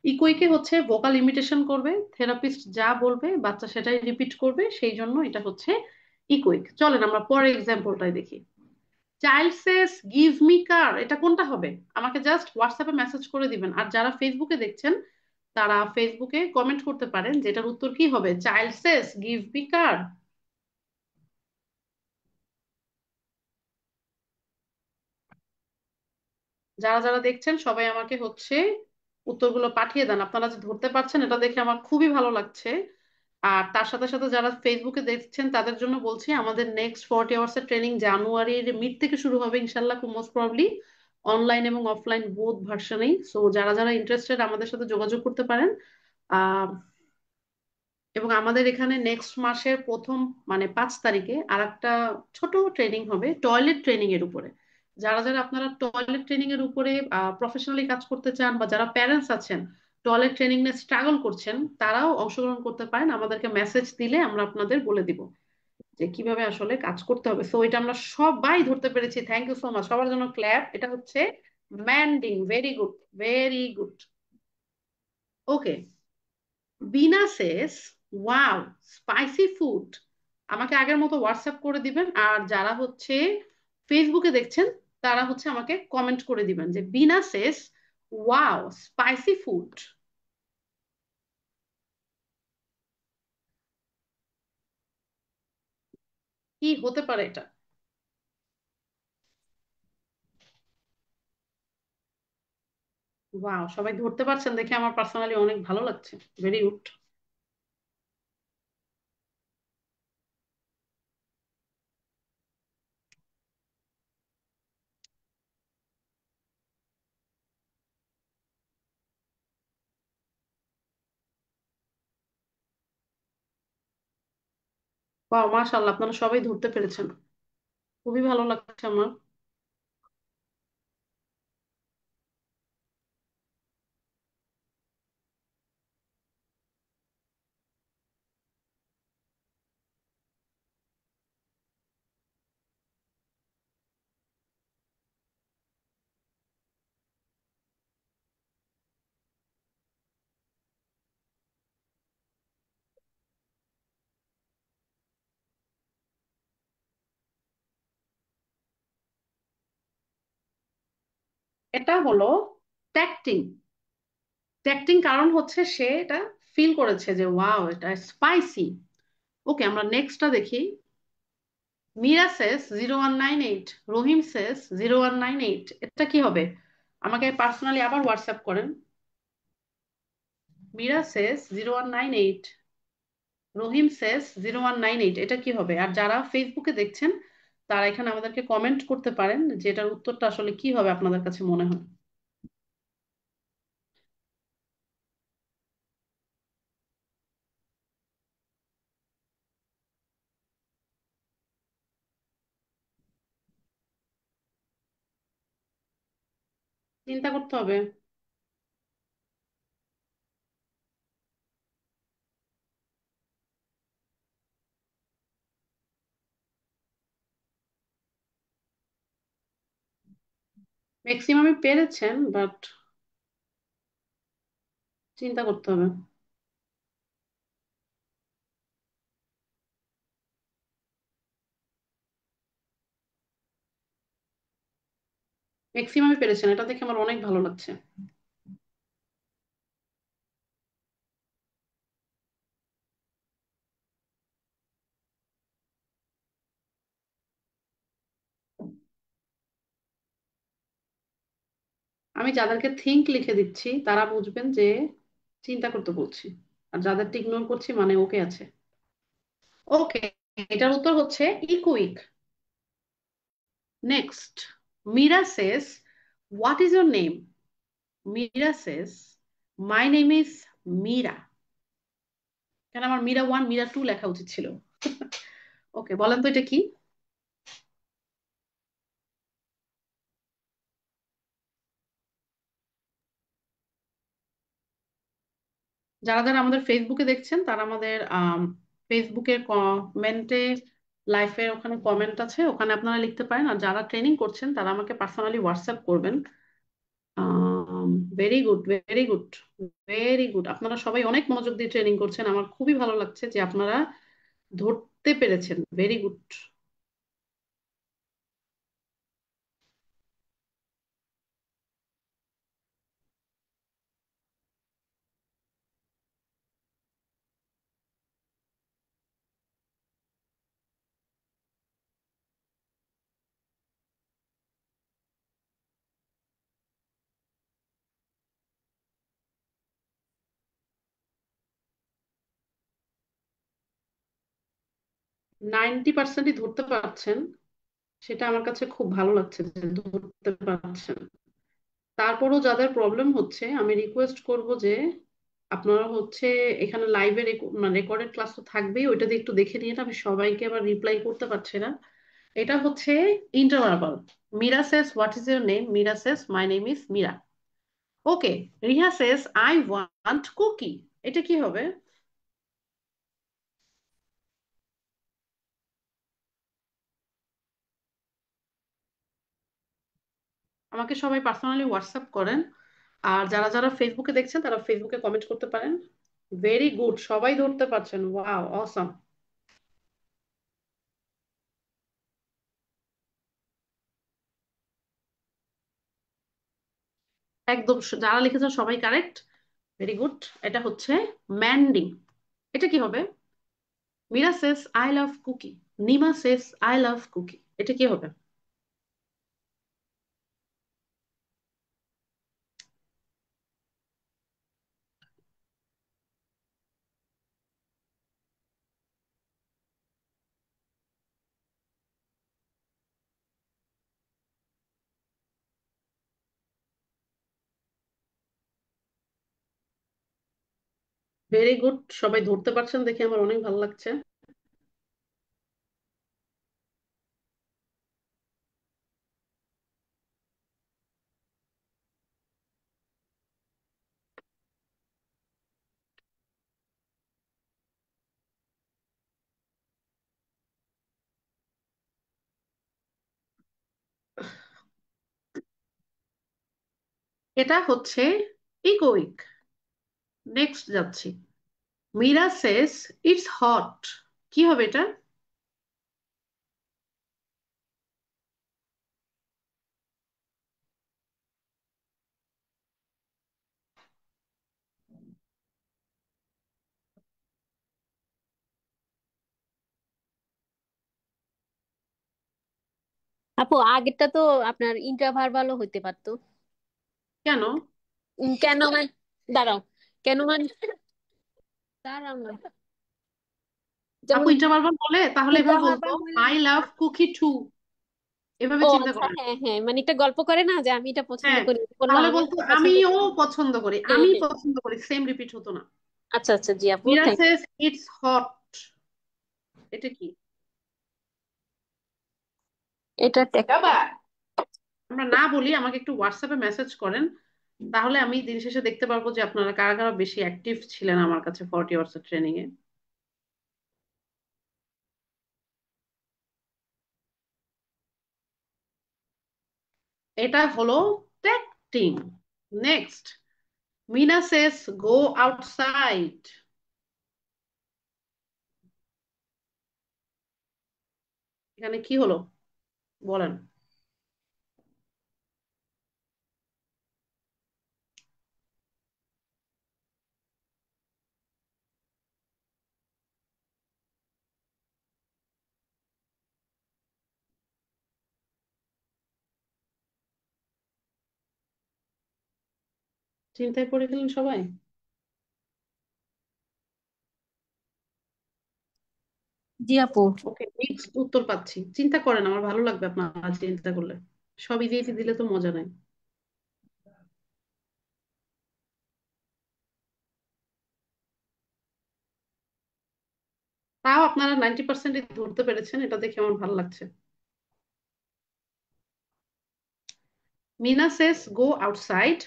ইকুইকে হচ্ছে ভোকাল ইমিটেশন করবে, থেরাপিস্ট যা বলবে বাচ্চা সেটাই রিপিট করবে, সেই জন্য এটা হচ্ছে ইকুইক। চলেন আমরা পরের এক্সাম্পলটাই দেখি। চাইল্ড সেস গিভ মি কার, এটা কোনটা হবে? আমাকে জাস্ট হোয়াটসঅ্যাপে মেসেজ করে দিবেন। আর যারা ফেসবুকে দেখছেন তারা ফেসবুকে কমেন্ট করতে পারেন যে এটার উত্তর কি হবে। চাইল্ড সেস গিভ মি কার। যারা যারা দেখছেন সবাই আমাকে হচ্ছে উত্তরগুলো পাঠিয়ে দেন। আপনারা যে ধরতে পারছেন এটা দেখে আমার খুবই ভালো লাগছে। আর তার সাথে সাথে যারা ফেসবুকে দেখছেন তাদের জন্য বলছি, আমাদের নেক্সট 40 আওয়ার্স এর ট্রেনিং জানুয়ারির মিড থেকে শুরু হবে ইনশাল্লাহ, খুব মোস্ট প্রবাবলি অনলাইন এবং অফলাইন বোথ ভার্সনেই। সো যারা যারা ইন্টারেস্টেড আমাদের সাথে যোগাযোগ করতে পারেন। আহ এবং আমাদের এখানে নেক্সট মাসের প্রথম মানে 5 তারিখে আরেকটা ছোট ট্রেনিং হবে টয়লেট ট্রেনিং এর উপরে। যারা যারা আপনারা টয়লেট ট্রেনিং এর উপরে প্রফেশনালি কাজ করতে চান, বা যারা প্যারেন্টস আছেন টয়লেট ট্রেনিং নিয়ে স্ট্রাগল করছেন, তারাও অংশগ্রহণ করতে পারেন। আমাদেরকে মেসেজ দিলে আমরা আপনাদের বলে দিব যে কিভাবে আসলে কাজ করতে হবে। সো এটা আমরা সবাই ধরতে পেরেছি, থ্যাংক ইউ সো মাচ, সবার জন্য ক্ল্যাপ। এটা হচ্ছে ম্যান্ডিং, ভেরি গুড, ভেরি গুড। ওকে, বিনা সেস ওয়াও স্পাইসি ফুড, আমাকে আগের মতো হোয়াটসঅ্যাপ করে দিবেন। আর যারা হচ্ছে ফেসবুকে দেখছেন তারা হচ্ছে আমাকে কমেন্ট করে দিবেন যে বিনা সেস ওয়াও স্পাইসি ফুড। কি হতে পারে এটা? ওয়াও, সবাই ধরতে পারছেন দেখে আমার পার্সোনালি অনেক ভালো লাগছে, ভেরি গুড। ওয়াও, মাশাআল্লাহ, আপনারা সবাই ধরতে পেরেছেন, খুবই ভালো লাগছে আমার। এটা হলো ট্যাক্টিং। ট্যাক্টিং কারণ হচ্ছে সে এটা ফিল করেছে যে ওয়াও এটা স্পাইসি। ওকে, আমরা নেক্সটটা দেখি। মীরা সেস 0198, রহিম সেস 0198, এটা কি হবে? আমাকে পার্সোনালি আবার হোয়াটসঅ্যাপ করেন। মীরা সেস 0198, রহিম সেস 0198, এটা কি হবে? আর যারা ফেসবুকে দেখছেন তারা এখানে আমাদেরকে কমেন্ট করতে পারেন যে এটার উত্তরটা আসলে কি হবে আপনাদের কাছে মনে হয়। চিন্তা করতে হবে। ম্যাক্সিমামই পেরেছেন, বাট চিন্তা করতে হবে। ম্যাক্সিমামই পেরেছেন, এটা দেখে আমার অনেক ভালো লাগছে। আমি যাদেরকে থিঙ্ক লিখে দিচ্ছি তারা বুঝবেন যে চিন্তা করতে বলছি, আর যাদেরটা ইগনোর করছি মানে ওকে আছে। ওকে, এটার উত্তর হচ্ছে echoic. Next, Meera says what is your name? Meera says my name is Meera. কেন আমার মীরা 1 মীরা 2 লেখা উচিত ছিল। ওকে, বলেন তো এটা কি? যারা যারা আমাদের ফেসবুকে দেখছেন তারা আমাদের ফেসবুকের কমেন্টে, লাইফের ওখানে কমেন্ট আছে, ওখানে আপনারা লিখতে পারেন। আর যারা ট্রেনিং করছেন তারা আমাকে পার্সোনালি হোয়াটসঅ্যাপ করবেন। Very good, very good, very good, আপনারা সবাই অনেক মনোযোগ দিয়ে ট্রেনিং করছেন, আমার খুবই ভালো লাগছে যে আপনারা ধরতে পেরেছেন, ভেরি গুড। 90%ই ধরতে পারছেন, সেটা আমার কাছে খুব ভালো লাগছে যে ধরতে পারছেন। তারপরও যাদের প্রবলেম হচ্ছে আমি রিকোয়েস্ট করব যে আপনারা হচ্ছে এখানে লাইভে মানে রেকর্ডেড ক্লাস তো থাকবেই, ওইটা দিয়ে একটু দেখে নিয়ে, আমি সবাইকে আবার রিপ্লাই করতে পারছি না। এটা হচ্ছে intraverbal. Meera says what is your name, Meera says my name is Meera. Okay, Riha says I want cookie. এটা কি হবে? আমাকে সবাই পার্সোনালি হোয়াটসঅ্যাপ করেন, আর যারা যারা ফেসবুকে দেখছেন তারা ফেসবুকে কমেন্ট করতে পারেন। ভেরি গুড, সবাই ধরতে পারছেন, ওয়াও অসম। একদম যারা লিখেছেন সবাই কারেক্ট, ভেরি গুড। এটা হচ্ছে ম্যান্ডিং। এটা কি হবে? Meera says I love cookie, Nima says I love cookie. এটা কি হবে? ভেরি গুড, সবাই ধরতে পারছেন দেখে আমার অনেক ভালো লাগছে। এটা হচ্ছে ইগোইক। নেক্সট যাচ্ছি। মীরা সেস ইটস হট। কি হবে এটা? আপু আগেরটা তো আপনার ইন্ট্রাভার্বালও হইতে পারতো। কেন? কেন মানে, দাঁড়াও, কেন মানে, দাঁড়াও না, আপু যেমন ইন্টারভার্বাল বলে তাহলে এভাবে বলতো, ইন্ট্রাভার্বাল হইলে আই লাভ কুকি টু। এভাবে ও চিন্তা আচ্ছা, করেন। হ্যাঁ হ্যাঁ, মানে একটা গল্প করে না যে আমি এটা পছন্দ হ্যাঁ, করি, বললো তাহলে আমি বলতো এটা পছন্দ আমিও করি। পছন্দ করি, হ্যাঁ আমি হ্যাঁ, পছন্দ করি, সেম রিপিট হতো না। আচ্ছা আচ্ছা, জি আপু মীরা থ্যাংক। সেস ইটস হট। এটা কি? এটা আমরা না বলি, আমাকে একটু হোয়াটসঅ্যাপে মেসেজ করেন, তাহলে আমি দিন শেষে দেখতে পারবো যে আপনারা কারা কারা বেশি অ্যাক্টিভ ছিলেন আমার কাছে 40 আওয়ার্স ট্রেনিং এ। এটা হলো টেক্টিং। নেক্সট, মিনা সেস গো আউটসাইড। এখানে কি হলো বলেন? চিন্তায় পড়ে গেলেন সবাই? জি আপু। ওকে, নেক্সট উত্তর পাচ্ছি, চিন্তা করেন, আমার ভালো লাগবে আপনারা চিন্তা করলে। সব ইজি ইজি দিলে তো মজা নাই। তাও আপনারা 90% ধরতে পেরেছেন, এটা দেখে আমার ভালো লাগছে। মিনা সেস গো আউটসাইড,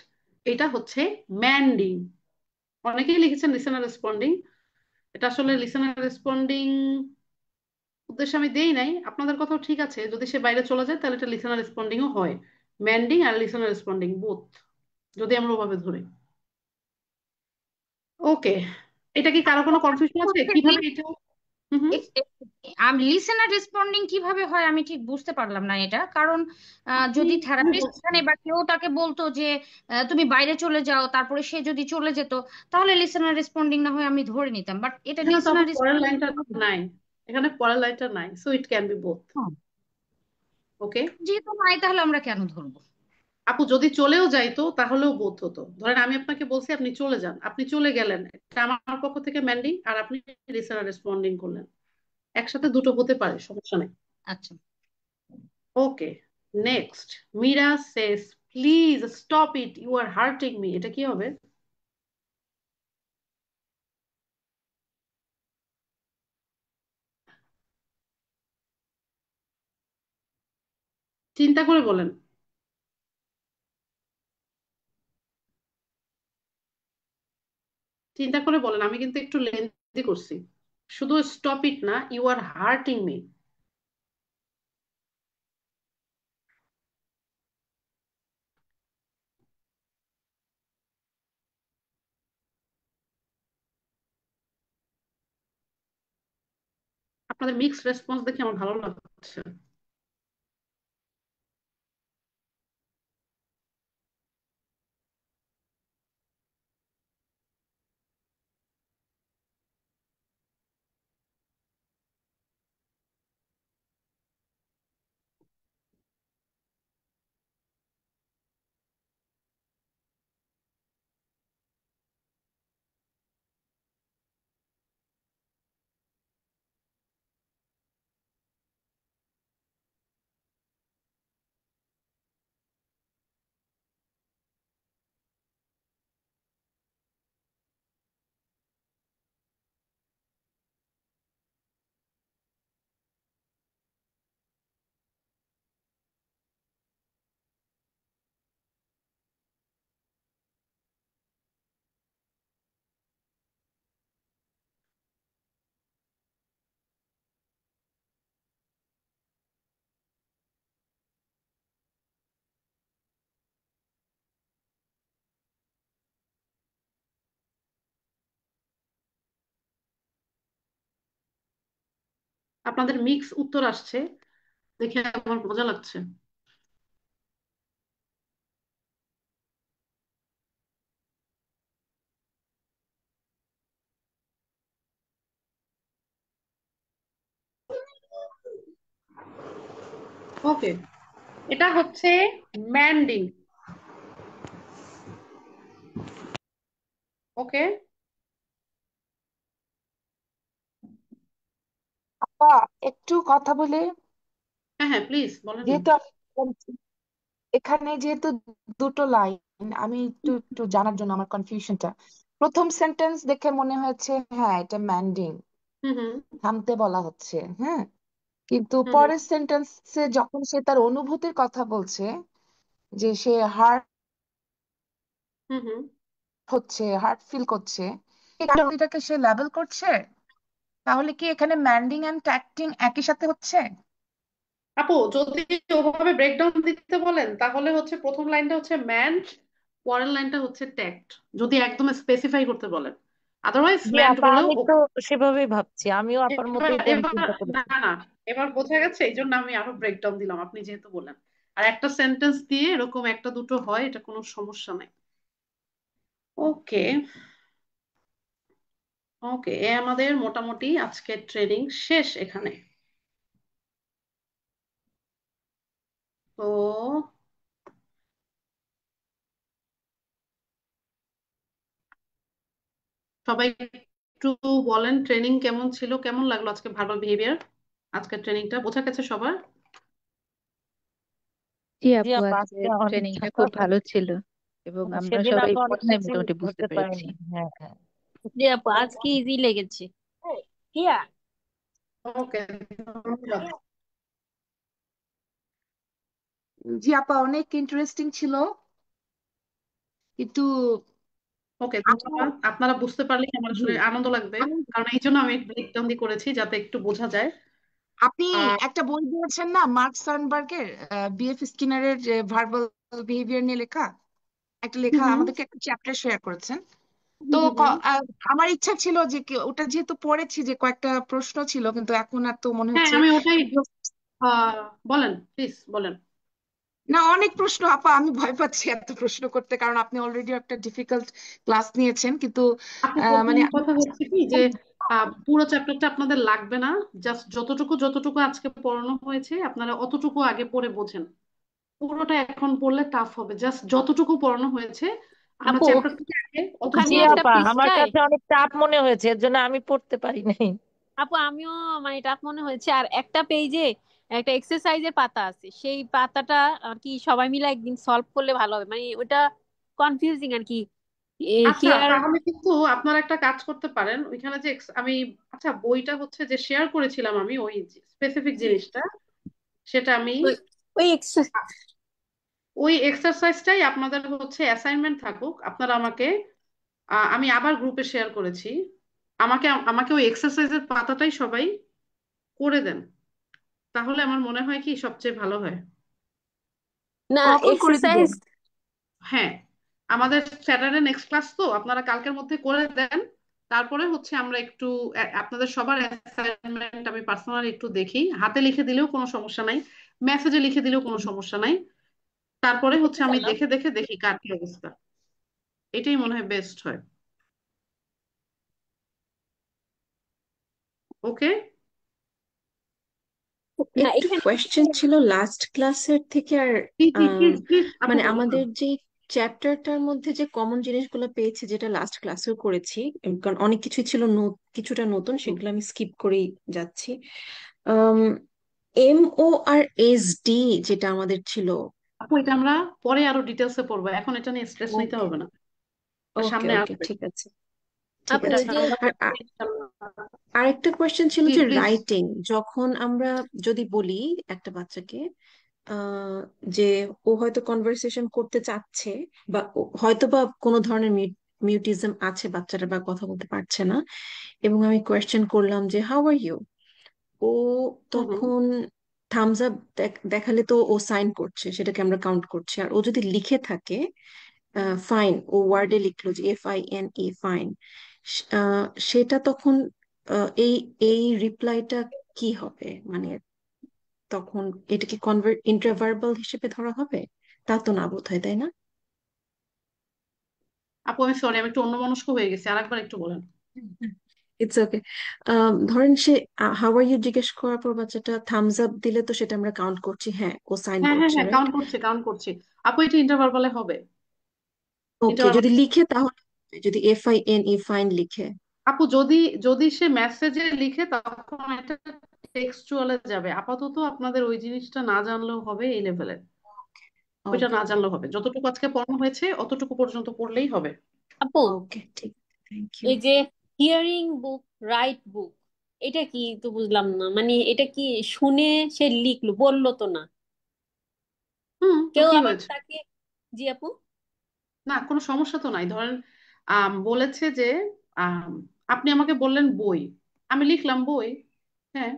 এটা হচ্ছে ম্যান্ডিং। অনেকেই লিখেছেন লিসেনার রেসপন্ডিং। এটা আসলে লিসেনার রেসপন্ডিং উদ্দেশ্যে আমি দেই নাই, আপনাদের কথাও ঠিক আছে, যদি সে বাইরে চলে যায় তাহলে এটা লিসেনার রেসপন্ডিংও হয়। ম্যান্ডিং আর লিসেনার রেসপন্ডিং বোথ, যদি আমরা ওভাবে ধরি। ওকে, এটা কি কারো কোনো কনফিউশন আছে হচ্ছে কিভাবে এটা? হুম হুম। আমি লিসেনার রেসপন্ডিং কিভাবে হয় আমি ঠিক বুঝতে পারলাম না এটা, কারণ যদি আমি থেরাপিস্ট বলছি, এখানে বা কেউ তাকে বলতো যে তুমি বাইরে চলে যাও, তারপরে সে যদি চলে যেত, তাহলে লিসেনার রেসপন্ডিং না হয় আমি ধরে নিতাম, বাট এটা এখানে তো আবার লিসেনার পরের রেসপন্ডিং। লাইনটা নাই, এখানে পরের লাইনটা নাই, so it can be both. Okay যেহেতু নাই তাহলে আমরা কেন ধরবো? আপু, যদি চলেও যাইতো তাহলেও বোথ হতো। ধরেন আমি আপনাকে বলছি আপনি চলে যান, আপনি চলে গেলেন, এটা আমার পক্ষ থেকে ম্যান্ডিং, আর আপনি লিসেনার রেসপন্ডিং করলেন। একসাথে দুটো হতে পারে, সমস্যা নেই। আচ্ছা। Okay, next. Meera says please stop it, you are hurting me. এটা কি হবে? চিন্তা করে বলেন, চিন্তা করে বলেন। আমি কিন্তু একটু লেন্দি করছি। শুধু স্টপ ইট না, ইউ আর হার্টিং মি। আপনাদের মিক্স রেসপন্স দেখে আমার ভালো লাগছে। আপনাদের মিক্স উত্তর আসছে দেখে আমার মজা লাগছে। ওকে, এটা হচ্ছে ম্যান্ডিং। ওকে, আপা, একটু কথা বলে, হ্যাঁ হ্যাঁ প্লিজ বলেন না। যেহেতু এখানে যেহেতু দুটো লাইন, আমি একটু একটু জানার জন্য আমার কনফিউশনটা, প্রথম সেন্টেন্স দেখে মনে হয়েছে হ্যাঁ এটা ম্যান্ডিং, হুম হুম থামতে বলা হচ্ছে, হ্যাঁ। কিন্তু হুম হুম পরের সেন্টেন্সে যখন সে তার অনুভূতির কথা বলছে, যে সে হার্ট হুম হুম। হচ্ছে, হার্ট ফিল করছে, এটাকে সে লেবেল করছে, তাহলে কি এখানে ম্যান্ডিং এন্ড ট্যাক্টিং একই সাথে হচ্ছে? আপু যদি ওভাবে ব্রেকডাউন দিতে বলেন তাহলে হচ্ছে প্রথম লাইনটা হচ্ছে ম্যান্ড, পরের লাইনটা হচ্ছে ট্যাক্ট, যদি একদম স্পেসিফাই করতে বলেন। আদারওয়াইজ জি ম্যান্ড আপা, বললেও আমি তো okay। সেভাবেই ভাবছি, আমিও আপার এবার মতোই তো আমি এবার চিন্তা না করেছি। না, এবার বোঝা গেছে, এই জন্য আমি আরো ব্রেকডাউন দিলাম আপনি যেহেতু বললেন। আর একটা সেন্টেন্স দিয়ে এরকম একটা দুটো হয়, এটা কোনো সমস্যা নাই। ওকে, ওকে, আমাদের মোটামুটি আজকের ট্রেনিং শেষ এখানে। তো সবাই একটু বলেন ট্রেনিং কেমন ছিল, কেমন লাগলো আজকে ভার্বাল বিহেভিয়ার? আজকের ট্রেনিংটা বোঝা গেছে সবার? জি জি আপু, আপা, আজকে আজকে অনেক ট্রেনিংটা খুব ভালো ছিল এবং আমরা সেদিন সবাই আগে অনেক কথাই কিছু মোটামুটি বুঝতে ধরতে পেরেছি। পারিনি। হ্যাঁ হ্যাঁ। জি আপু, আজকে ইজি লেগেছে। কিয়া ওকে, ধন্যবাদ। জি আপা, অনেক ইন্টারেস্টিং ছিল, কিন্তু ওকে, আপু, ধন্যবাদ। আপনারা বুঝতে পারলে আমার জি, আসলে আনন্দ লাগবে, আমি, কারণ এই জন্য আমি ব্রেকডাউন দিয়ে করেছি যাতে একটু বোঝা যায়। আপনি আর একটা বই দিয়েছেন না, মার্ক সানবার্গের, বিএফ স্কিনারের, যে ভার্বাল বিহেভিয়ার নিয়ে লেখা একটা হুম লেখা, হুম আমাদেরকে একটা চ্যাপ্টার শেয়ার করেছেন। হুম তো হুম হুম। আমার ইচ্ছা ছিল যে ওটা যেহেতু পড়েছি, যে কয়েকটা প্রশ্ন ছিল, কিন্তু এখন আর তো মনে হ্যাঁ হচ্ছে আমি ওটাই আহ বলেন প্লিজ বলেন। না, অনেক প্রশ্ন আপা, আমি ভয় পাচ্ছি এত প্রশ্ন করতে, কারণ আপনি অলরেডি একটা ডিফিকাল্ট ক্লাস নিয়েছেন, কিন্তু আপু প্রথম মানে কথা হচ্ছে কি যে পুরো চ্যাপ্টারটা আপনাদের লাগবে না, জাস্ট যতটুকু যতটুকু আজকে পড়ানো হয়েছে আপনারা অতটুকু আগে পড়ে বোঝেন। পুরোটা এখন পড়লে টাফ হবে, জাস্ট যতটুকু পড়ানো হয়েছে আমরা আপু, চ্যাপ্টার থেকে আগে ওখানে জি অতটুকু একটা আপা, আমার পৃষ্ঠায় কাছে অনেক চাপ মনে হয়েছে, এর জন্য আমি পড়তে পারি নাই। আপু আমিও মানে টাফ মনে হয়েছে। আর একটা পেজে একটা এক্সারসাইজের পাতা আছে, সেই পাতাটা আর কি সবাই মিলে একদিন সলভ করলে ভালো হবে, মানে ওটা কনফিউজিং আর কি। আচ্ছা, হিয়ার তাহলে কিন্তু আপনারা একটা কাজ করতে পারেন ওইখানে যে আমি, আচ্ছা বইটা হচ্ছে যে শেয়ার করেছিলাম আমি ওই স্পেসিফিক জিনিসটা, সেটা আমি ওই ওই exercise- ওই এক্সারসাইজটাই আপনাদের হচ্ছে অ্যাসাইনমেন্ট থাকুক, আপনারা আমাকে আমি আবার গ্রুপে শেয়ার করেছি, আমাকে আমাকে ওই এক্সারসাইজের পাতাটাই সবাই করে দেন, তাহলে আমার মনে হয় কি সবচেয়ে ভালো হয়। না কখন করে দিব? এক্সারসাইজ হ্যাঁ, আমাদের স্যাটারডে নেক্সট ক্লাস, তো আপনারা কালকের মধ্যে করে দেন, তারপরে হচ্ছে আমরা একটু আপনাদের সবার অ্যাসাইনমেন্ট আমি পার্সোনালি একটু দেখি, হাতে লিখে দিলেও কোনো সমস্যা নাই, মেসেজে লিখে দিলেও কোনো সমস্যা নাই, তারপরে হচ্ছে আমি দেখে দেখে দেখি কার কি অবস্থা, এটাই মনে হয় বেস্ট হয়। ওকে। না একটু এখানে কোয়েশ্চেন ছিল লাস্ট ক্লাসের থেকে। আর জি জি, আম, প্লিজ প্লিজ আপু মানে বলুন না। আমাদের যে চ্যাপ্টারটার মধ্যে যে কমন জিনিসগুলো পেয়েছি, যেটা লাস্ট ক্লাসেও করেছি, কারণ অনেক কিছুই ছিল কিছুটা নতুন, হুম। সেগুলো আমি স্কিপ করেই যাচ্ছি। এম ও আর এস ডি যেটা আমাদের ছিল। আপু এটা আমরা পরে আরো ডিটেলসে পড়বো, এখন এটা নিয়ে স্ট্রেস নিতে ওকে হবে না, এটা ওকে সামনে ওকে, আসবে। ঠিক আছে ঠিক আপু এটা আছে। যে আমরা আর আরেকটা কোয়েশ্চেন ছিল জি যে প্লিজ। রাইটিং, যখন আমরা যদি বলি একটা বাচ্চাকে আহ, যে ও হয়তো কনভারসেশন করতে চাচ্ছে, বা হয়তো বা কোনো ধরনের মিউটিজম আছে বাচ্চাটা, বা কথা বলতে পারছে না, এবং আমি কোয়েশ্চেন করলাম যে হাউ আর ইউ, ও হুম হুম। তখন থামস আপ দেখালে তো ও সাইন করছে, সেটাকে আমরা কাউন্ট করছি। আর ও যদি লিখে থাকে ফাইন, ও ওয়ার্ডে লিখলো যে FINE ফাইন, সেটা তখন এই এই রিপ্লাইটা কি হবে? মানে তখন এটা কি ইন্ট্রাভার্বাল হিসেবে ধরা হবে? তা তো না বোধ হয়, তাই না? আপু আমি সরি, আমি একটু অন্যমনস্ক হয়ে গেছি, আরেকবার একটু বলেন। It's okay. ধরেন সে হাউ আর ইউ জিজ্ঞেস করার পর বাচ্চাটা থামস আপ দিলে, তো সেটা আমরা কাউন্ট করছি, হ্যাঁ ও সাইন হ্যাঁ হ্যাঁ করছে, হ্যাঁ, রাইট? কাউন্ট করছি কাউন্ট করছি। আপু এটা ইন্টারভার্বালে হবে। ওকে, ইন্টারভার্বাল। যদি লিখে তাহলে, যদি FINE ফাইন লিখে। আপু যদি যদি সে মেসেজে লিখে তখন এটা টেক্সচুয়ালে যাবে, আপাতত আপনাদের ওই জিনিসটা না জানলেও হবে এই লেভেলের, ওইটা ওকে না জানলেও হবে, যতটুকু আজকে পড়ানো হয়েছে অতটুকু পর্যন্ত পড়লেই হবে। আপু ওকে, ঠিক, থ্যাংক ইউ। এই যে হিয়ারিং বুক, রাইট বুক, এটা কি তো বুঝলাম না, মানে এটা কি শুনে সে লিখলো, বললো তো না, হুম, তো কেউ কি আবার হয়েছে? তাকে। জি আপু। না, কোনো সমস্যা তো নাই, ধরেন বলেছে যে আম, আপনি আমাকে বললেন বই, আমি লিখলাম বই, হ্যাঁ,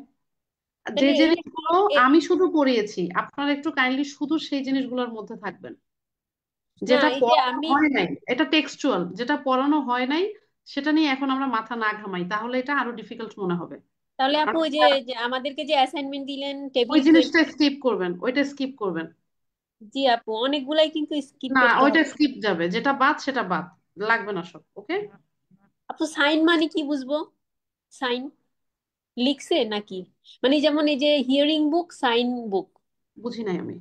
যে তাহলে এখানে জিনিসগুলো আমি শুধু পড়িয়েছি আপনারা একটু কাইন্ডলি শুধু সেই জিনিসগুলোর মধ্যে থাকবেন, না যেটা এই যে পড়ানো আমি, হয় নাই এটা টেক্সচুয়াল, যেটা পড়ানো হয় নাই সেটা নিয়ে এখন আমরা মাথা না ঘামাই, তাহলে এটা আরো ডিফিকাল্ট মনে হবে। তাহলে আপু আর ওই যে যে আমাদেরকে যে অ্যাসাইনমেন্ট দিলেন ওই টেবিল জিনিসটা 20, স্কিপ করবেন, ওইটা স্কিপ করবেন। জি আপু অনেকগুলাই কিন্তু স্কিপ না, করতে ওইটা হবে। স্কিপ যাবে, যেটা বাদ সেটা বাদ, লাগবে না সব, ওকে। আপু সাইন মানে কি বুঝবো? সাইন লিখছে নাকি? মানে যেমন এই যে হিয়ারিং বুক, সাইন বুক, বুঝি নাই আমি।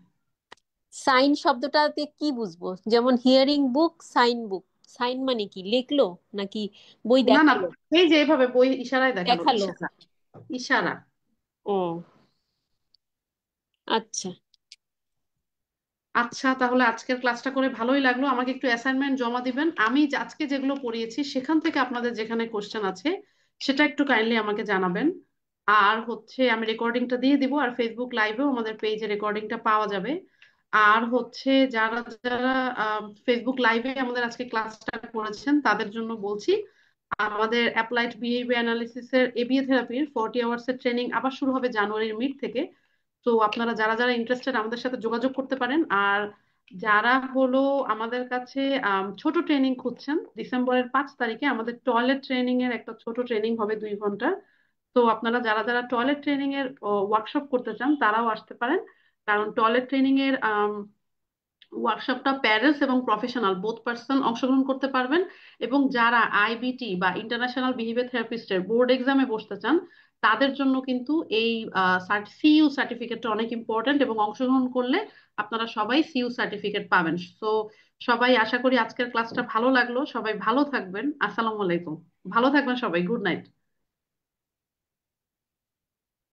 সাইন শব্দটাতে কি বুঝবো? যেমন হিয়ারিং বুক, সাইন বুক, সাইন মানে কি লিখলো নাকি বই না না, দেখালো? এই যে এইভাবে বই ইশারায় দেখালো, দেখালো। ইশারা, ইশারা। ও আচ্ছা। আচ্ছা, তাহলে আজকের ক্লাসটা করে ভালোই লাগলো, আমাকে একটু অ্যাসাইনমেন্ট জমা দিবেন, আমি আজকে যেগুলো পড়িয়েছি সেখান থেকে আপনাদের যেখানে কোশ্চেন আছে সেটা একটু কাইন্ডলি আমাকে জানাবেন। আর হচ্ছে আমি রেকর্ডিংটা দিয়ে দিব, আর ফেসবুক লাইভেও আমাদের পেজে রেকর্ডিংটা পাওয়া যাবে। আর হচ্ছে যারা যারা ফেসবুক লাইভে আমাদের আজকে ক্লাসটা করেছেন তাদের জন্য বলছি, আমাদের অ্যাপ্লাইড বিহেভিয়ার অ্যানালিসিস এর এবিএ থেরাপির 40 আওয়ার্স এর ট্রেনিং আবার শুরু হবে জানুয়ারির মিড থেকে। তো আপনারা যারা যারা ইন্টারেস্টেড আমাদের সাথে যোগাযোগ করতে পারেন। আর যারা হলো আমাদের কাছে ছোট ট্রেনিং খুঁজছেন, ডিসেম্বরের 5 তারিখে আমাদের টয়লেট ট্রেনিং এর একটা ছোট ট্রেনিং হবে 2 ঘন্টা। তো আপনারা যারা যারা টয়লেট ট্রেনিং এর ওয়ার্কশপ করতে চান তারাও আসতে পারেন, কারণ টয়লেট ট্রেনিং এর ওয়ার্কশপটা প্যারেন্টস এবং প্রফেশনাল বোথ পার্সন অংশগ্রহণ করতে পারবেন। এবং যারা আইবিটি বা ইন্টারন্যাশনাল বিহেভিয়ার থেরাপিস্টের বোর্ড এক্সামে বসতে চান তাদের জন্য কিন্তু এই সিইউ সার্টিফিকেটটা অনেক ইম্পর্ট্যান্ট, এবং অংশগ্রহণ করলে আপনারা সবাই সিইউ সার্টিফিকেট পাবেন। তো সবাই, আশা করি আজকের ক্লাসটা ভালো লাগলো, সবাই ভালো থাকবেন, আসসালামু আলাইকুম, ভালো থাকবেন সবাই, গুড নাইট।